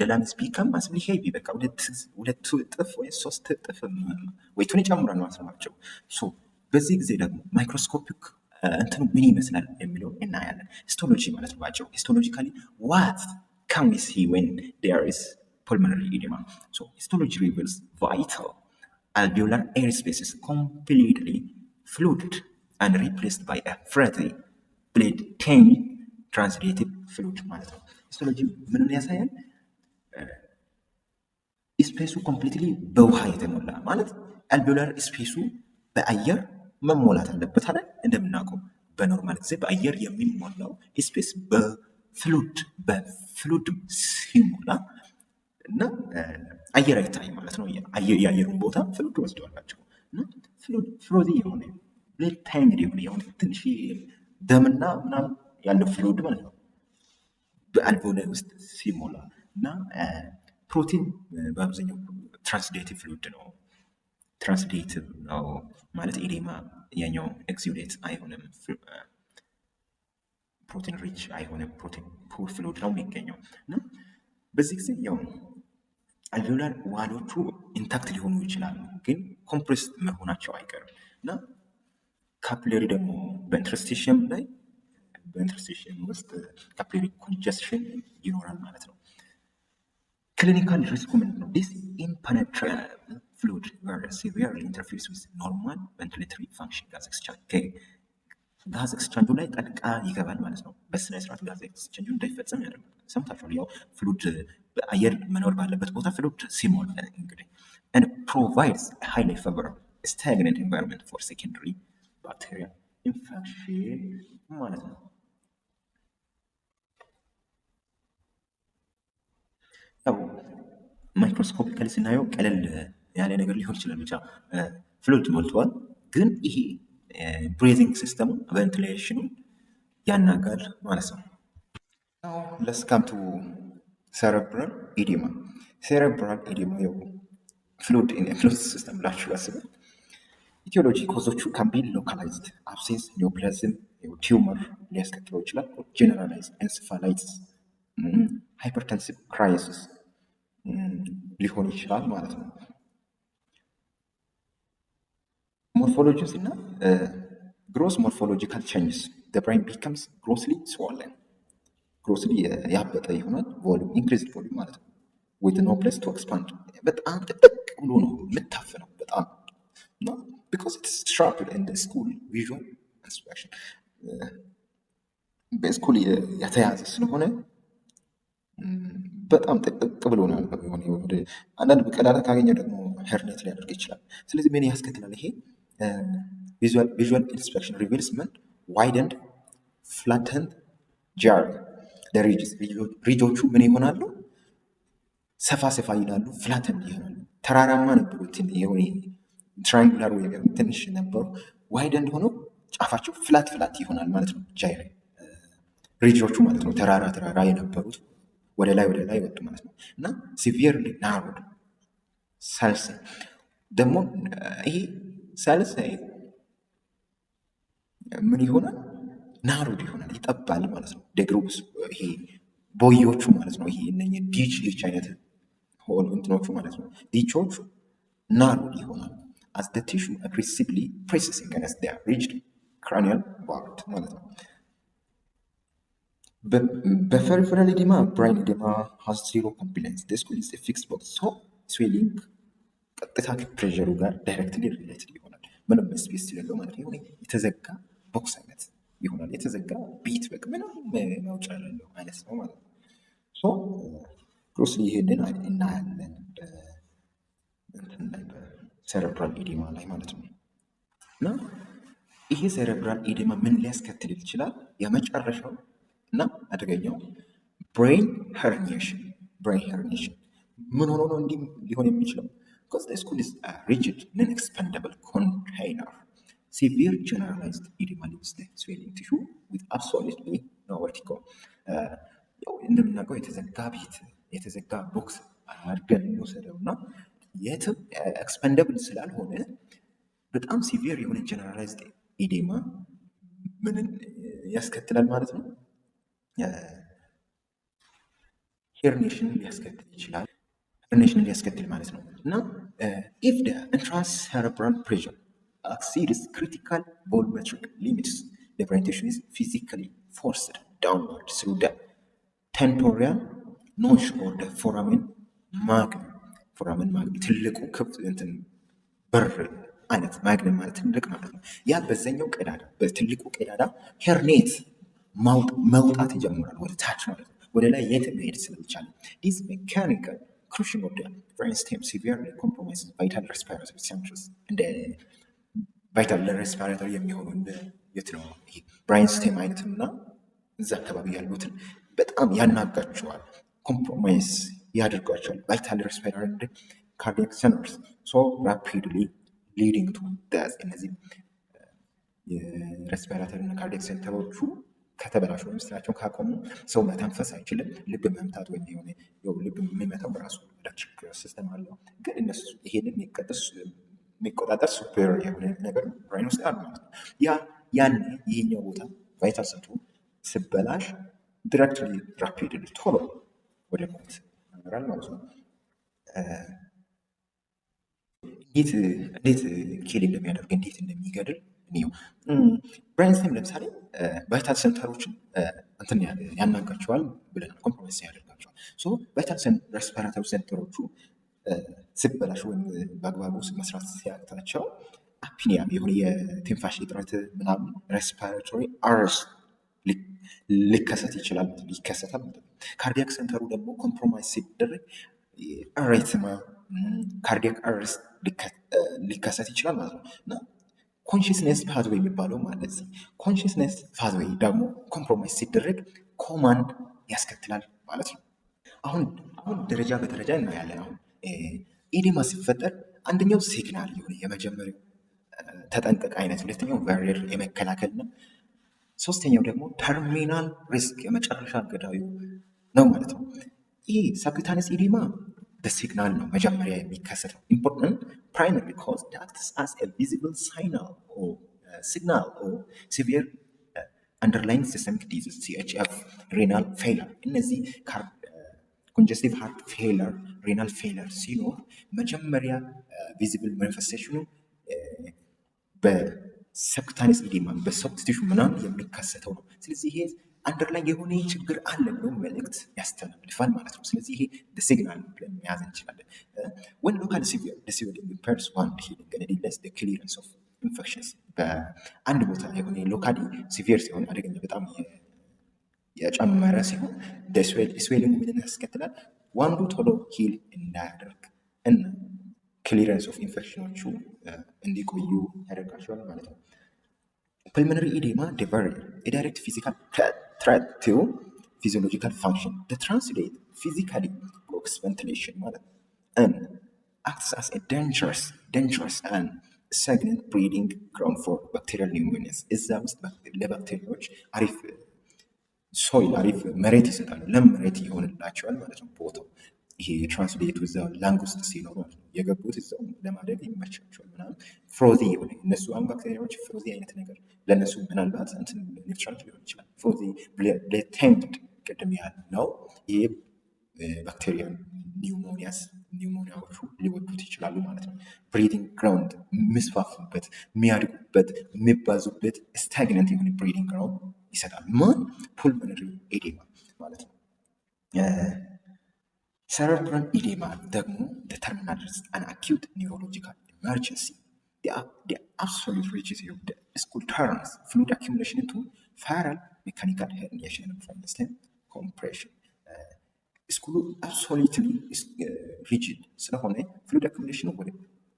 ላንግስ ቢካም ማስብሊ ሄቪ በቃ ሁለት እጥፍ ወይ ሶስት እጥፍ ወይቱን ይጨምራል ማለት ናቸው። ሶ በዚህ ጊዜ ደግሞ ማይክሮስኮፒክ እንትኑ ምን ይመስላል የሚለው እናያለን። ሂስቶሎጂ ማለት ነው። ባጭሩ ሂስቶሎጂካሊ ዋት ካን ዊ ሲ ዌን ዜር ኢዝ ፑልሞነሪ ኤዴማ? ሶ ሂስቶሎጂ ሪቪልስ ቫይታል alveolar air spaces completely flooded and replaced by a frothy blood-tainted transitive fluid ማለት ነው። ሂስቶሎጂ ምንን ያሳያል? ስፔሱ ኮምፕሊትሊ በውሃ የተሞላ ማለት አልቬኦላር ስፔሱ በአየር መሞላት አለበት አይደል? እንደምናውቀው በኖርማል ጊዜ በአየር የሚሞላው ስፔስ በፍሉድ ሲሞላ እና አየር አይታይም ማለት ነው። የአየሩን ቦታ ፍሉድ ወስደዋላቸው እና ፍሎዚ የሆነ ብሌድ የሆነ ትንሽ ደምና ምናምን ያለው ፍሉድ ማለት ነው በአልቬኦላይ ውስጥ ሲሞላ እና ፕሮቲን በአብዛኛው ትራንስሌቲቭ ፍሉድ ነው። ትራንስሌቲቭ ነው ማለት ኤዴማ ያኛው ኤግዚዩዴት አይሆንም፣ ፕሮቲን ሪች አይሆንም፣ ፕሮቲን ፑር ፍሉድ ነው የሚገኘው እና በዚህ ጊዜ ያው አልቬኦላር ዋሎቹ ኢንታክት ሊሆኑ ይችላሉ፣ ግን ኮምፕሬስ መሆናቸው አይቀርም እና ካፒላሪ ደግሞ በኢንተርስቲሽም ላይ በኢንተርስቲሽም ውስጥ ካፒላሪ ኮንጀስሽን ይኖራል ማለት ነው። ክሊኒካል ሪስኩ ምንድን ነው? ዲስ ኢምፐኔትራብል ፍሉድ ሲቪርሊ ኢንተርፌርስ ዊዝ ኖርማል ቬንቲሌተሪ ፋንክሽን ጋዝ ኤክስቼንጅ ጋዝ ኤክስቼንጁ ላይ ጠልቃ ይገባል ማለት ነው። በስነ ስርዓት ጋዝ ኤክስቼንጁ እንዳይፈጸም ያደርጋል። ሰምታችኋል። ያው ፍሉድ በአየር መኖር ባለበት ቦታ ፍሉድ ሲሞላ እንግዲህ and provides a highly favorable stagnant environment for secondary bacterial infection ማለት ነው። ያው ማይክሮስኮፒካሊ ስናየው ቀለል ያለ ነገር ሊሆን ይችላል። ብቻ ፍሉድ ሞልቷል፣ ግን ይሄ ብሬዚንግ ሲስተሙ ቬንቲሌሽኑን ያናጋል ማለት ነው። Now let's come to cerebral edema. Cerebral edema ያው ፍሉድ ሲስተም ብላችሁ አስቡ። ኢቲዮሎጂ ኮዞቹ ካን ቢ ሎካላይዝድ አብሴንስ፣ ኒዮፕላዝም፣ ቲዩመር ሊያስከትለው ይችላል። ጀነራላይዝ ኤንሴፋላይትስ፣ ሃይፐርቴንሲቭ ክራይሲስ ሊሆን ይችላል ማለት ነው። ሞርፎሎጂስ እና ግሮስ ሞርፎሎጂካል ቼንጅስ the brain becomes grossly swollen, ግሮስሊ ያበጠ ይሆናል። ቮሊዩም ኢንክሪዝድ ቮሊዩም ማለት ነው። with no place to expand በጣም ጥቅጥቅ ብሎ ነው የምታፈነው በጣም ነው because it's trapped in the school visual inspection በስኩል የተያዘ ስለሆነ በጣም ጥቅጥቅ ብሎ ነው የሆነ ወደ አንዳንድ በቀዳዳ ካገኘ ደግሞ ሄርኔት ሊያደርግ ይችላል። ስለዚህ ምን ያስከትላል ይሄ ቪዥዋል ኢንስፔክሽን ሪቪልስ ምን ዋይደንድ ፍላተንድ ጃር ሪጆቹ ምን ይሆናሉ? ሰፋ ሰፋ ይላሉ፣ ፍላተን ይሆናሉ። ተራራማ ነበሩ፣ የሆነ ትራይንጉላር ወይ ትንሽ ነበሩ። ዋይደንድ ሆነው ጫፋቸው ፍላት ይሆናል ማለት ነው። ጃይር ሪጆቹ ማለት ነው። ተራራ የነበሩት ወደ ላይ ወጡ ማለት ነው እና ሲቪየርሊ ናሮድ ሳልሳይ ደግሞ ይሄ ሳልሳይ ምን ይሆናል? ናሮድ ይሆናል፣ ይጠባል ማለት ነው። ደግሩፕስ ይሄ ቦዮቹ ማለት ነው። ይሄ እነኚህ ዲች አይነት ሆኑ እንትኖቹ ማለት ነው። ዲቾቹ ናሮድ ይሆናል as the tissue aggressively presses against their rigid cranial board ማለት ነው። በፐሪፈራል ኤዲማ ብራይን ኤዲማ has zero compliance. the skull is a fixed box so swelling ቀጥታ ከፕሬሩ ጋር ዳይሬክትሊ ሪሌትድ ይሆናል። ምንም ስፔስ የሌለው ማለት ነው። የተዘጋ ቦክስ አይነት ይሆናል። የተዘጋ ቤት በቃ ምንም መውጫ የሌለው አይነት ነው ማለት ነው። ሶ ክሎስሊ ይሄንን እናያለን ሴሬብራል ኤዲማ ላይ ማለት ነው። እና ይሄ ሴሬብራል ኤዲማ ምን ሊያስከትል ይችላል? የመጨረሻው እና አደገኛው ብሬን ሄርኒዬሽን። ብሬን ሄርኒዬሽን ምን ሆኖ ነው እንዲህ ሊሆን የሚችለው? Because the skull is a rigid, non-expandable container. Severe generalized edema leaves the swelling tissue with absolutely no vertigo. እንደምናውቀው የተዘጋ ቤት የተዘጋ ቦክስ አድርገን እንወሰደው እና የትም ኤክስፐንደብል ስላልሆነ በጣም ሲቪር የሆነ ጀነራላይዝድ ኢዴማ ምንን ያስከትላል ማለት ነው? ሄርኒዬሽን ሊያስከትል ይችላል። ሄርኒዬሽን ሊያስከትል ማለት ነው። እና if the intracerebral pressure exceeds critical volumetric limits, the brain tissue is physically forced downward through the temporal notch or the foramen magnum. foramen magnum ትልቁ ክፍት እንትን በር አይነት ማግነም ማለት ትልቅ ማለት ነው። ያ በዛኛው ቀዳዳ በትልቁ ቀዳዳ ሄርኔት መውጣት ይጀምራል ወደ ታች ማለት ነው። ወደ ላይ የት መሄድ ስለሚቻል this mechanical crushing of the brainstem severely compromises vital respiratory functions. እንደ ቫይታል ሬስፓራቶሪ የሚሆኑ እንደ የት ነው ይሄ ብራይንስቴም አይነትና እዛ አካባቢ ያሉትን በጣም ያናጋቸዋል፣ ኮምፕሮማይዝ ያደርጓቸዋል። ቫይታል ሬስፓራቶሪ እንደ ካርዲያክ ሰንተርስ ሶ ራፒድሊ ሊዲንግ ቱ ዴዝ። እነዚህ የሬስፓራቶሪ እና ካርዲያክ ሴንተሮቹ ከተበላሹ ወይም ስራቸውን ካቆሙ ሰው መተንፈስ አይችልም። ልብ መምታት ወይም የሆነ ልብ የሚመታው በራሱ ኤሌክትሪክ ሲስተም አለው። ግን እነሱ ይሄንን የሚቆጣጠር ሱፔር የሆነ ነገር ብሬን ውስጥ አሉ ማለት ነው። ያን ይሄኛው ቦታ ቫይታል ሰንተሩ ሲበላሽ ዲሬክትሊ ራፒድሊ ቶሎ ወደ ሞት ያመራል ማለት ነው። እንዴት ኪል እንደሚያደርግ እንዴት እንደሚገድል እንየው። ብሬንስቴም ለምሳሌ ቫይታል ሴንተሮችን እንትን ያናጋቸዋል ብለን ኮምፕሮማይዝ ያደርጋቸዋል። ሶ ቫይታል ሬስፓራቶሪ ሴንተሮቹ ሲበላሹ ወይም በአግባቡ መስራት ሲያቅታቸው አፒኒያ የሆነ የትንፋሽ እጥረት ምናምን ሬስፓራቶሪ አረስት ሊከሰት ይችላል ይከሰታል ማለት ነው። ካርዲያክ ሴንተሩ ደግሞ ኮምፕሮማይዝ ሲደረግ ሬትማ ካርዲያክ አረስት ሊከሰት ይችላል ማለት ነው። እና ኮንሽስነስ ፓዝዌይ የሚባለው ማለት ነው። ኮንሽስነስ ፓዝዌይ ደግሞ ኮምፕሮማይዝ ሲደረግ ኮማንድ ያስከትላል ማለት ነው። አሁን ደረጃ በደረጃ እናያለን። አሁን ኢዴማ ሲፈጠር አንደኛው ሲግናል የሆነ የመጀመሪያው ተጠንቀቅ አይነት፣ ሁለተኛው ቫሪየር የመከላከል ነው። ሶስተኛው ደግሞ ተርሚናል ሪስክ የመጨረሻ ገዳዩ ነው ማለት ነው። ይህ ሳብኩታነስ ኢዴማ በሲግናል ነው መጀመሪያ የሚከሰተው። ኢምፖርታንት ፕራይመሪ ኮዝ acts as a visible signal or severe underlying systemic disease CHF renal failure። እነዚህ ኮንጀስቲቭ ሃርት ፌለር ሬናል ፌለር ሲኖር መጀመሪያ ቪዚብል ማኒፌስቴሽኑ በሰብኩታነስ ኢዴማ በሶፍት ቲሹ ምናምን የሚከሰተው ነው። ስለዚህ ይሄ አንደርላይን የሆነ ችግር አለ ብሎ መልእክት ያስተላልፋል ማለት ነው። ስለዚህ ይሄ ሲግናል ብለን መያዝ እንችላለን። when local severe disability impairs one healing and delays the clearance of infections። በአንድ ቦታ የሆነ ሎካሊ ሲቪር ሲሆን አደገኛ በጣም የጨመረ ሲሆን ስዌሊንግ ምን ያስከትላል? ዋንዱ ቶሎ ሂል እንዳያደርግ እና ክሊረንስ ኦፍ ኢንፌክሽኖቹ እንዲቆዩ ያደርጋቸዋል ማለት ነው። ፑልሞናሪ ኢዴማ a direct physical threat to physiological function that translate physically blocks ventilation ማለት and acts as a dangerous and stagnant breeding ground for bacterial pneumonias። እዛ ውስጥ ለባክቴሪያዎች አሪፍ ሶይል አሪፍ መሬት ይሰጣሉ። ለም መሬት ይሆንላቸዋል ማለት ነው። ቦታው ይሄ ትራንስሌቱ እዛ ላንግ ውስጥ ሲኖር ማለት ነው። የገቡት እዛው ለማደግ ይመቻቸዋል ምናምን ፍሮዚ የሆነ እነሱ አሁን ባክቴሪያዎች ፍሮዚ አይነት ነገር ለእነሱ ምናልባት እንትን ኒውትራል ሊሆን ይችላል። ፍሮዚ ብሌቴንድ ቅድም ያለው ይሄ ባክቴሪያ ኒውሞኒያዎቹ ሊወዱት ይችላሉ ማለት ነው። ብሪዲንግ ግራውንድ የሚስፋፉበት የሚያድጉበት የሚባዙበት ስታግነንት የሆነ ብሪዲንግ ግራውንድ ይሰጣል። ማን ፑልሞነሪ ኤዴማ ማለት ነው። ሰረብራል ኢዴማ ደግሞ determines an acute neurological emergency. The absolute riches of the school turns fluid accumulation into viral mechanical herniation and from the stem compression. ስኩሉ አብሶሉትሊ ሪጂድ ስለሆነ ፍሉድ አኩሙሌሽኑ ወደ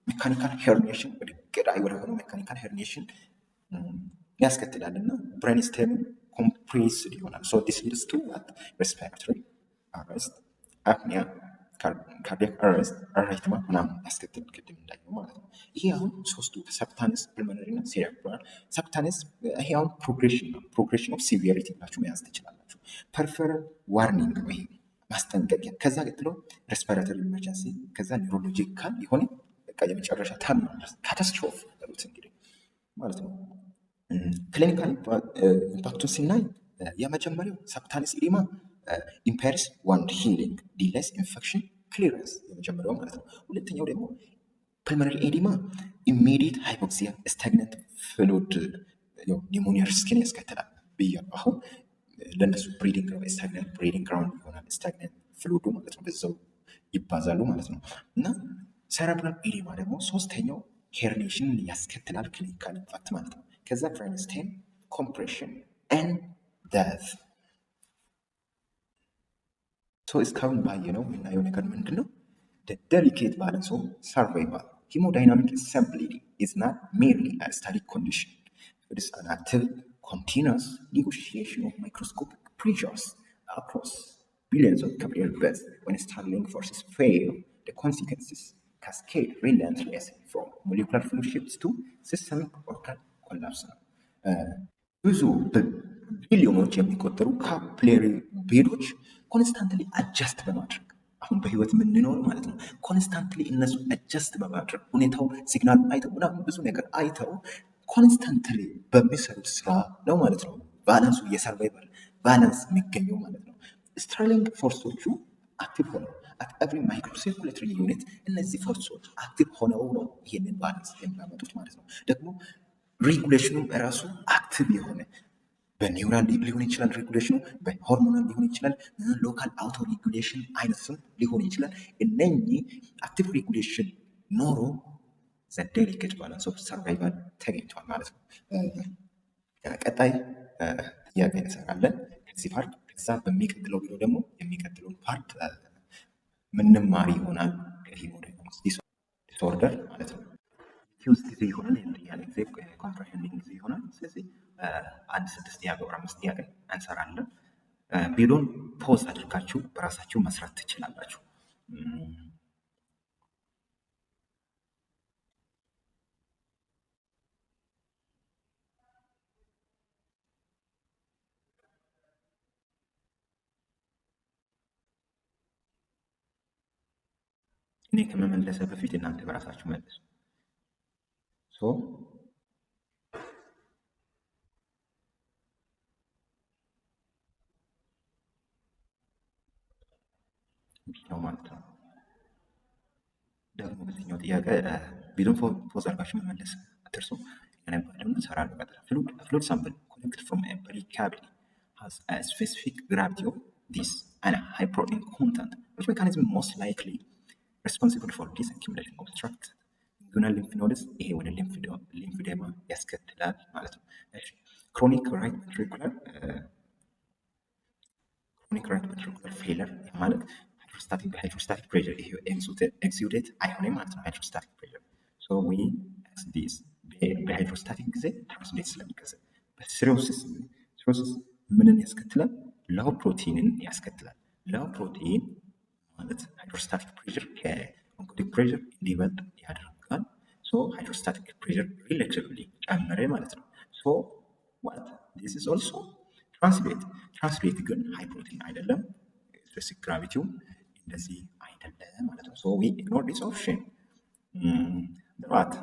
ሜካኒካል ሄርኒዬሽን ወደ ገዳይ ወደ ሆነው ሜካኒካል ሄርኒዬሽን ያስከትላል እና ብሬን ስቴም ኮምፕሬስድ ይሆናል። ሶ ዲስ ሊድስ ቱ ዋት ሬስፒራቶሪ አረስት፣ አፕኒያ፣ ካርዲያክ አረስት፣ አሪትማ ምናምን ያስከትላል ቅድም እንዳየው ማለት ነው። ይሄ አሁን ሶስቱ ሰብታነስ፣ ፑልሞነሪ እና ሴሬብራል። ሰብታነስ ይሄ አሁን ፕሮግሬሽን ኦፍ ሲቪሪቲ ብላችሁ መያዝ ትችላላችሁ። ፐርፈረል ዋርኒንግ ወይ ማስጠንቀቂያ፣ ከዛ ቀጥሎ ሬስፒራቶሪ ኢመርጀንሲ፣ ከዛ ኒውሮሎጂካል የሆነ በቃ የመጨረሻ ተርሚናል ካታስትሮፍ ያሉት እንግዲህ ማለት ነው። ክሊኒካል ኢምፓክቱን ሲናይ የመጀመሪያው ሰብታነስ ኢዴማ ኢምፔርስ ዋንድ ሂሊንግ ዲሌስ ኢንፌክሽን ክሊረንስ የመጀመሪያው ማለት ነው። ሁለተኛው ደግሞ ፑልሞነሪ ኤዲማ ኢሚዲየት ሃይፖክሲያ ስታግናንት ፍሉድ ኒሞኒያ ሪስክን ያስከትላል ብያለሁ። አሁን ለእነሱ ብሪዲንግ ስታግናንት ብሪዲንግ ግራውንድ ይሆናል ስታግናንት ፍሉዱ ማለት ነው። በዛው ይባዛሉ ማለት ነው። እና ሰረብራል ኤዲማ ደግሞ ሶስተኛው ሄርኒዬሽንን ያስከትላል ክሊኒካል ኢምፓክት ማለት ነው። ከዛ ብሬን ስቴም ኮምፕሬሽን ኤንድ ዴዝ። እስካሁን ባየነው የምናየው ነገር ምንድን ነው? ዴሊኬት ባላንስ ኦፍ ሰርቫይቫል ሄሞዳይናሚክ stability is not merely a static condition. It is an active, continuous negotiation of microscopic pressures across billions of capillary beds. When startling forces fail, the consequences cascade relentlessly from molecular fluid shifts to systemic organ collapse. ብዙ ቢሊዮኖች የሚቆጠሩ ካፒላሪ ቤዶች ኮንስታንትሊ አጃስት በማድረግ አሁን በህይወት የምንኖር ማለት ነው። ኮንስታንትሊ እነሱ አጃስት በማድረግ ሁኔታው ሲግናል አይተው ምናምን ብዙ ነገር አይተው ኮንስታንትሊ በሚሰሩት ስራ ነው ማለት ነው ባላንሱ የሰርቫይቫል ባላንስ የሚገኘው ማለት ነው። ስትራሊንግ ፎርሶቹ አክቲቭ ሆነው አት ኤቭሪ ማይክሮሴርኩሌተሪ ዩኒት እነዚህ ፎርሶች አክቲቭ ሆነው ነው ይህንን ባላንስ የሚያመጡት ማለት ነው። ደግሞ ሬጉሌሽኑም ራሱ አክቲቭ የሆነ በኒውራል ሊሆን ይችላል፣ ሬጉሌሽኑ በሆርሞናል ሊሆን ይችላል፣ ሎካል አውቶ ሬጉሌሽን አይነትም ሊሆን ይችላል። እነኚህ አክቲቭ ሬጉሌሽን ኖሮ ዘ ዴሊኬት ባላንስ ኦፍ ሰርቫይቫል ተገኝቷል ማለት ነው። ቀጣይ ጥያቄ እንሰራለን ከዚህ ፓርት። ከዛ በሚቀጥለው ቪዲዮ ደግሞ የሚቀጥለውን ፓርት ምንማር ይሆናል ከሄሞዳይናሚክስ ዲስኦርደር ማለት ነው። ኪውዝ ጊዜ ይሆናል፣ ያለ ጊዜ ኮምፕሬሄንዲንግ ጊዜ ይሆናል። ስለዚህ አንድ 6 ጥያቄ ወር 5 ጥያቄ እንሰራለን። ቪዲዮን ፖዝ አድርጋችሁ በራሳችሁ መስራት ትችላላችሁ። እኔ ከመመለሰ በፊት እናንተ በራሳችሁ መልሱ። ነው ማለት ነው። ደግሞ በዚህኛው ጥያቄ ቪዲዮን ፖዝ አድርጋችሁ መመለስ አትርሱ። ያነባለሁ እንሰራለን። ቀጥታ ፍሉድ ሳምፕል collected from a body cavity has a specific gravity of this and a high protein content. Which mechanism most likely responsible for this accumulation of obstructed inguinal lymph nodes? ይሄ ወደ ሊምፊዴማ ያስከትላል ማለት ነው። ክሮኒክ ራይት ቬንትሪኩላር ፌለር ማለት ሃይድሮስታቲክ ፕሬሸር ይሄ ኤክሱዴት አይሆንም ማለት ነው። ሃይድሮስታቲክ ፕሬሸር ሶ ዊ ኤክስ ዲስ በሃይድሮስታቲክ ጊዜ ትራንስሌት ስለሚከሰት በሲሮሲስ ምንን ያስከትላል? ሎው ፕሮቲንን ያስከትላል። ሎው ፕሮቲን ማለት ሃይድሮስታቲክ ፕሬሸር ከኦንኮቲክ ፕሬሸር እንዲበልጥ ያደርጋል። ሶ ሃይድሮስታቲክ ፕሬሸር ሪሌቲቭሊ ጨመረ ማለት ነው። ሶ ዋት ዲስ ኢዝ ኦልሶ ትራንስሌት ግን ሃይ ፕሮቲን አይደለም። ስፔሲፊክ ግራቪቲው እንደዚህ አይደለም ማለት ነው። ሶ ዊ ኢግኖር ዲስ ኦፕሽን Right.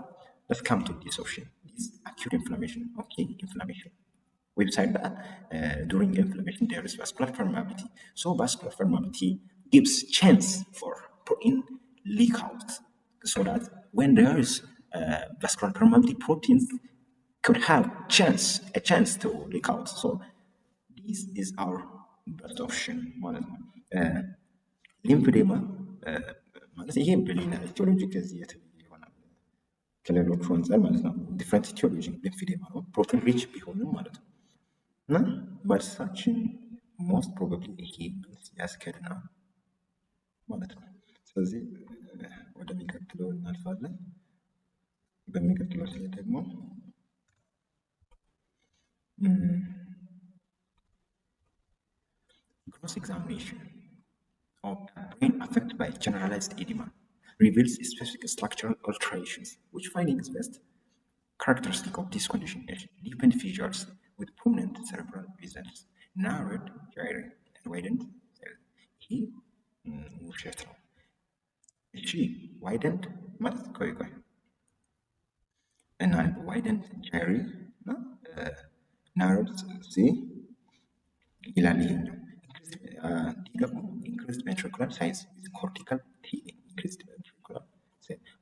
Let's come to this option. This acute inflammation. Okay, inflammation. We've said that during inflammation there is vascular permeability. So vascular permeability gives chance for protein leak out, so that when there is vascular permeability, proteins could have a chance to leak out. So this is our best option ማለት ነው። ሊምፍዴማ ማለት ይሄ በሌላ ኢቲዮሎጂ ከዚህ የተለየ ይሆናል ከሌሎቹ አንጻር ማለት ነው። ዲፍረንት ኢቲዮሎጂ ሊምፍዴማ ነው ፕሮቲን ሪች ቢሆንም ማለት ነው። እና መልሳችን ሞስት ፕሮባብሊ ይሄ ያስኬድናል ማለት ነው። ስለዚህ ወደሚቀጥለው እናልፋለን። በሚቀጥለው ስለ ደግሞ gross examination of brain affected by generalized edema reveals specific structural alterations, which findings best characteristic of this condition is deepened fissures with prominent cerebral vessels, narrowed gyri and widened he ውሸት ነው። እሺ ዋይደንድ ማለት ቆይ እና ዋይደንድ ጃይሪ እና ናሮድ ሲ ይላል ይሄኛው። ደግሞ ኢንክሪዝድ ቬንትሪኩላር ሳይዝ ኮርቲካል ኢንክሪዝድ ቬንትሪኩላር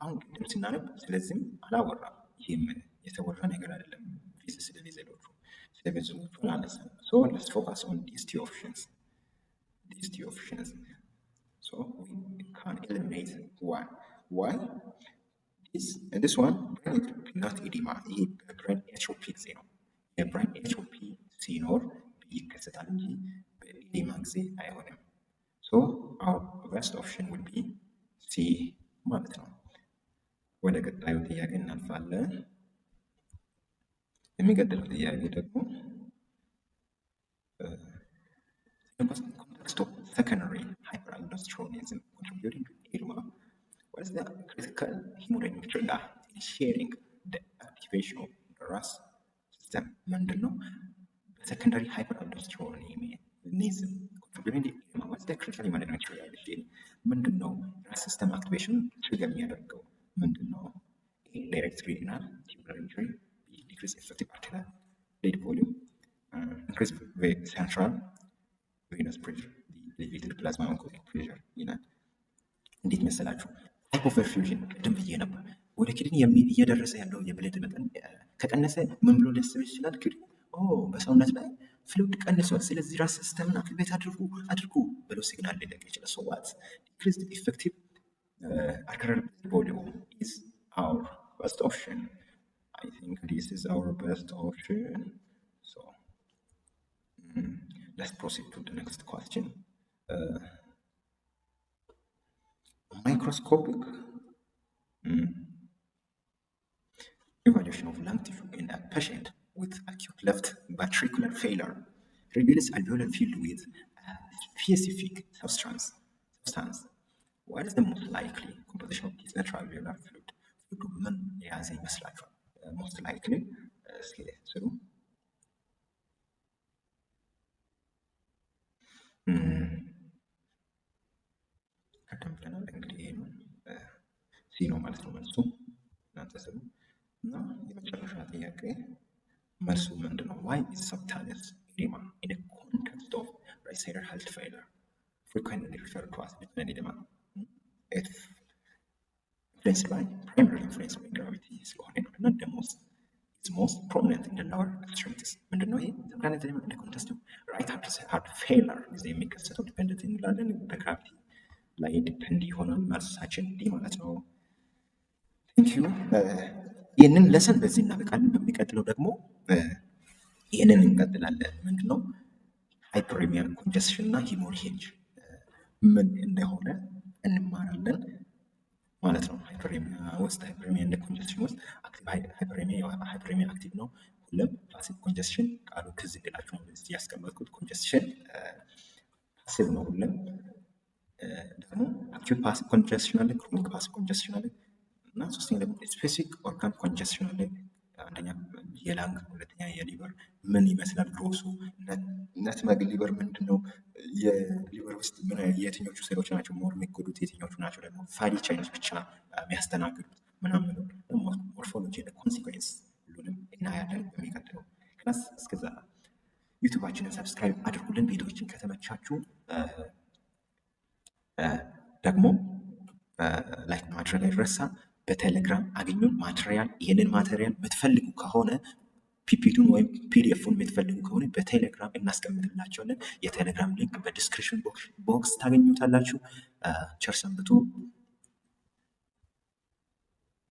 አሁን ቅድም ስናነብ ስለዚህም አላወራም። ይህም የተወራ ነገር አይደለም። ፊስ ስለቬዘሎቹ ስለቬዘሎቹ አላነሳም። ሶ let's focus on these two options. So we can eliminate one. Why? This one brain atrophy, not edema. ይሄ brain atrophy ጊዜ ነው። የብሬን ኤትሮፒ ሲኖር ይከሰታል እንጂ በኢዴማ ጊዜ አይሆንም። ሶ our best option would be C ማለት ነው። ወደ ቀጣዩ ጥያቄ እናልፋለን። የሚቀጥለው ጥያቄ ደግሞ context of secondary hyperaldosteronism contributing to edema. What is the critical hemorrhagic trigger initiating the activation of the RAS system? ምንድን ነው? በሰከንዳሪ ሃይፐርአልዶስተሮኒዝም contributing to edema. What is the critical hemorrhagic trigger initiating? ምንድን ነው ራስ ሲስተም አክቲቬሽን ትሪገር የሚያደርገው ምንድን ነው? ዳይሬክት renal tubular injury, decrease effective arterial lead volume, increase central venous pressure, elevated plasma oncotic pressure ይላል። እንዴት መሰላችሁ? ሃይፖፐርፊውዥን ቅድም ብዬ ነበር። ወደ ኪድኒ እየደረሰ ያለው የብለድ መጠን ከቀነሰ ምን ብሎ ሊያስብ ይችላል? ኪድኒ በሰውነት ላይ ፍሉድ ቀንሷል፣ ስለዚህ ራስ ሲስተምን አክቲቬት አድርጉ ብሎ ሲግናል ሊለቅ ይችላል። ሶ ዋት ኢንክሪዝድ ኢፌክቲቭ arterial volume is our best option. I think this is our best option. So let's proceed to the next question. Microscopic evaluation of lung tissue in a patient with acute left ventricular failure reveals alveolar filled with a specific substance. What is the most likely composition of this natural alveolar fluid? ፍሉዱ ምን የያዘ ይመስላችኋል? most likely ስሩ ቀደም ብለናል። እንግዲህ ይሄ ነው ሲ ነው ማለት ነው መልሱ። እናንተ ስሩ እና የመጨረሻ ጥያቄ መልሱ ምንድን ነው? Why is subcutaneous edema in the context of right-sided heart failure frequently referred to as malignant edema? It's influenced by primary influence by gravity ስለሆነ ነው እና ደግሞ it's most prominent in the lower extremities. ምንድን ነው ይሄ? subcutaneous edema in the context of right heart failure ጊዜ የሚከሰተው ዲፔንደንት እንላለን በግራቪቲ ላይ ዲፔንድ ይሆናል። መልሳችን ዲ ማለት ነው። ቴንክ ዩ። ይህንን ለሰን በዚህ እናበቃለን። በሚቀጥለው ደግሞ ይህንን እንቀጥላለን። ምንድነው ሃይፐሬሚያ ኮንጀስሽን እና ሂሞሬጅ ምን እንደሆነ እንማራለን ማለት ነው። ሃይፐሬሚያ ውስጥ ሃይፐሬሚያ እንደ ኮንጀስሽን ውስጥ ሃይፐሬሚያ አክቲቭ ነው። ሁሉም ፓሲቭ ኮንጀስሽን ቃሉ ትዝ እንዲላችሁ ነው እዚህ ያስቀመጥኩት። ኮንጀስሽን ፓሲቭ ነው ሁሉም። ደግሞ አክዩት ፓሲቭ ኮንጀስሽን አለ፣ ክሮኒክ ፓሲቭ ኮንጀስሽን አለ እና ሶስተኛ ደግሞ ስፔሲፊክ ኦርጋን ኮንጀስሽን አለ። አንደኛ የላንግ፣ ሁለተኛ የሊቨር ምን ይመስላል ግሮሱ፣ ነትመግ ሊቨር ምንድን ነው፣ የሊቨር ውስጥ የትኞቹ ሴሎች ናቸው ሞር የሚጎዱት፣ የትኞቹ ናቸው ደግሞ ፋቲ ቼንጅ ብቻ የሚያስተናግዱት ምናምን ደግሞ ሞርፎሎጂ ኮንሲኩዌንስ ሁሉንም እናያለን በሚቀጥለው ክላስ። እስከዛ ዩቱባችንን ሰብስክራይብ አድርጉልን። ቪዲዮዎችን ከተመቻችሁ ደግሞ ላይክ ማድረግ አይረሳ። በቴሌግራም አገኙን። ይህንን ማቴሪያል የምትፈልጉ ከሆነ ፒፒቱን ወይም ፒዲኤፉን የምትፈልጉ ከሆነ በቴሌግራም እናስቀምጥላቸዋለን። የቴሌግራም ሊንክ በዲስክሪፕሽን ቦክስ ታገኙታላችሁ። ቸር ሰንብቱ።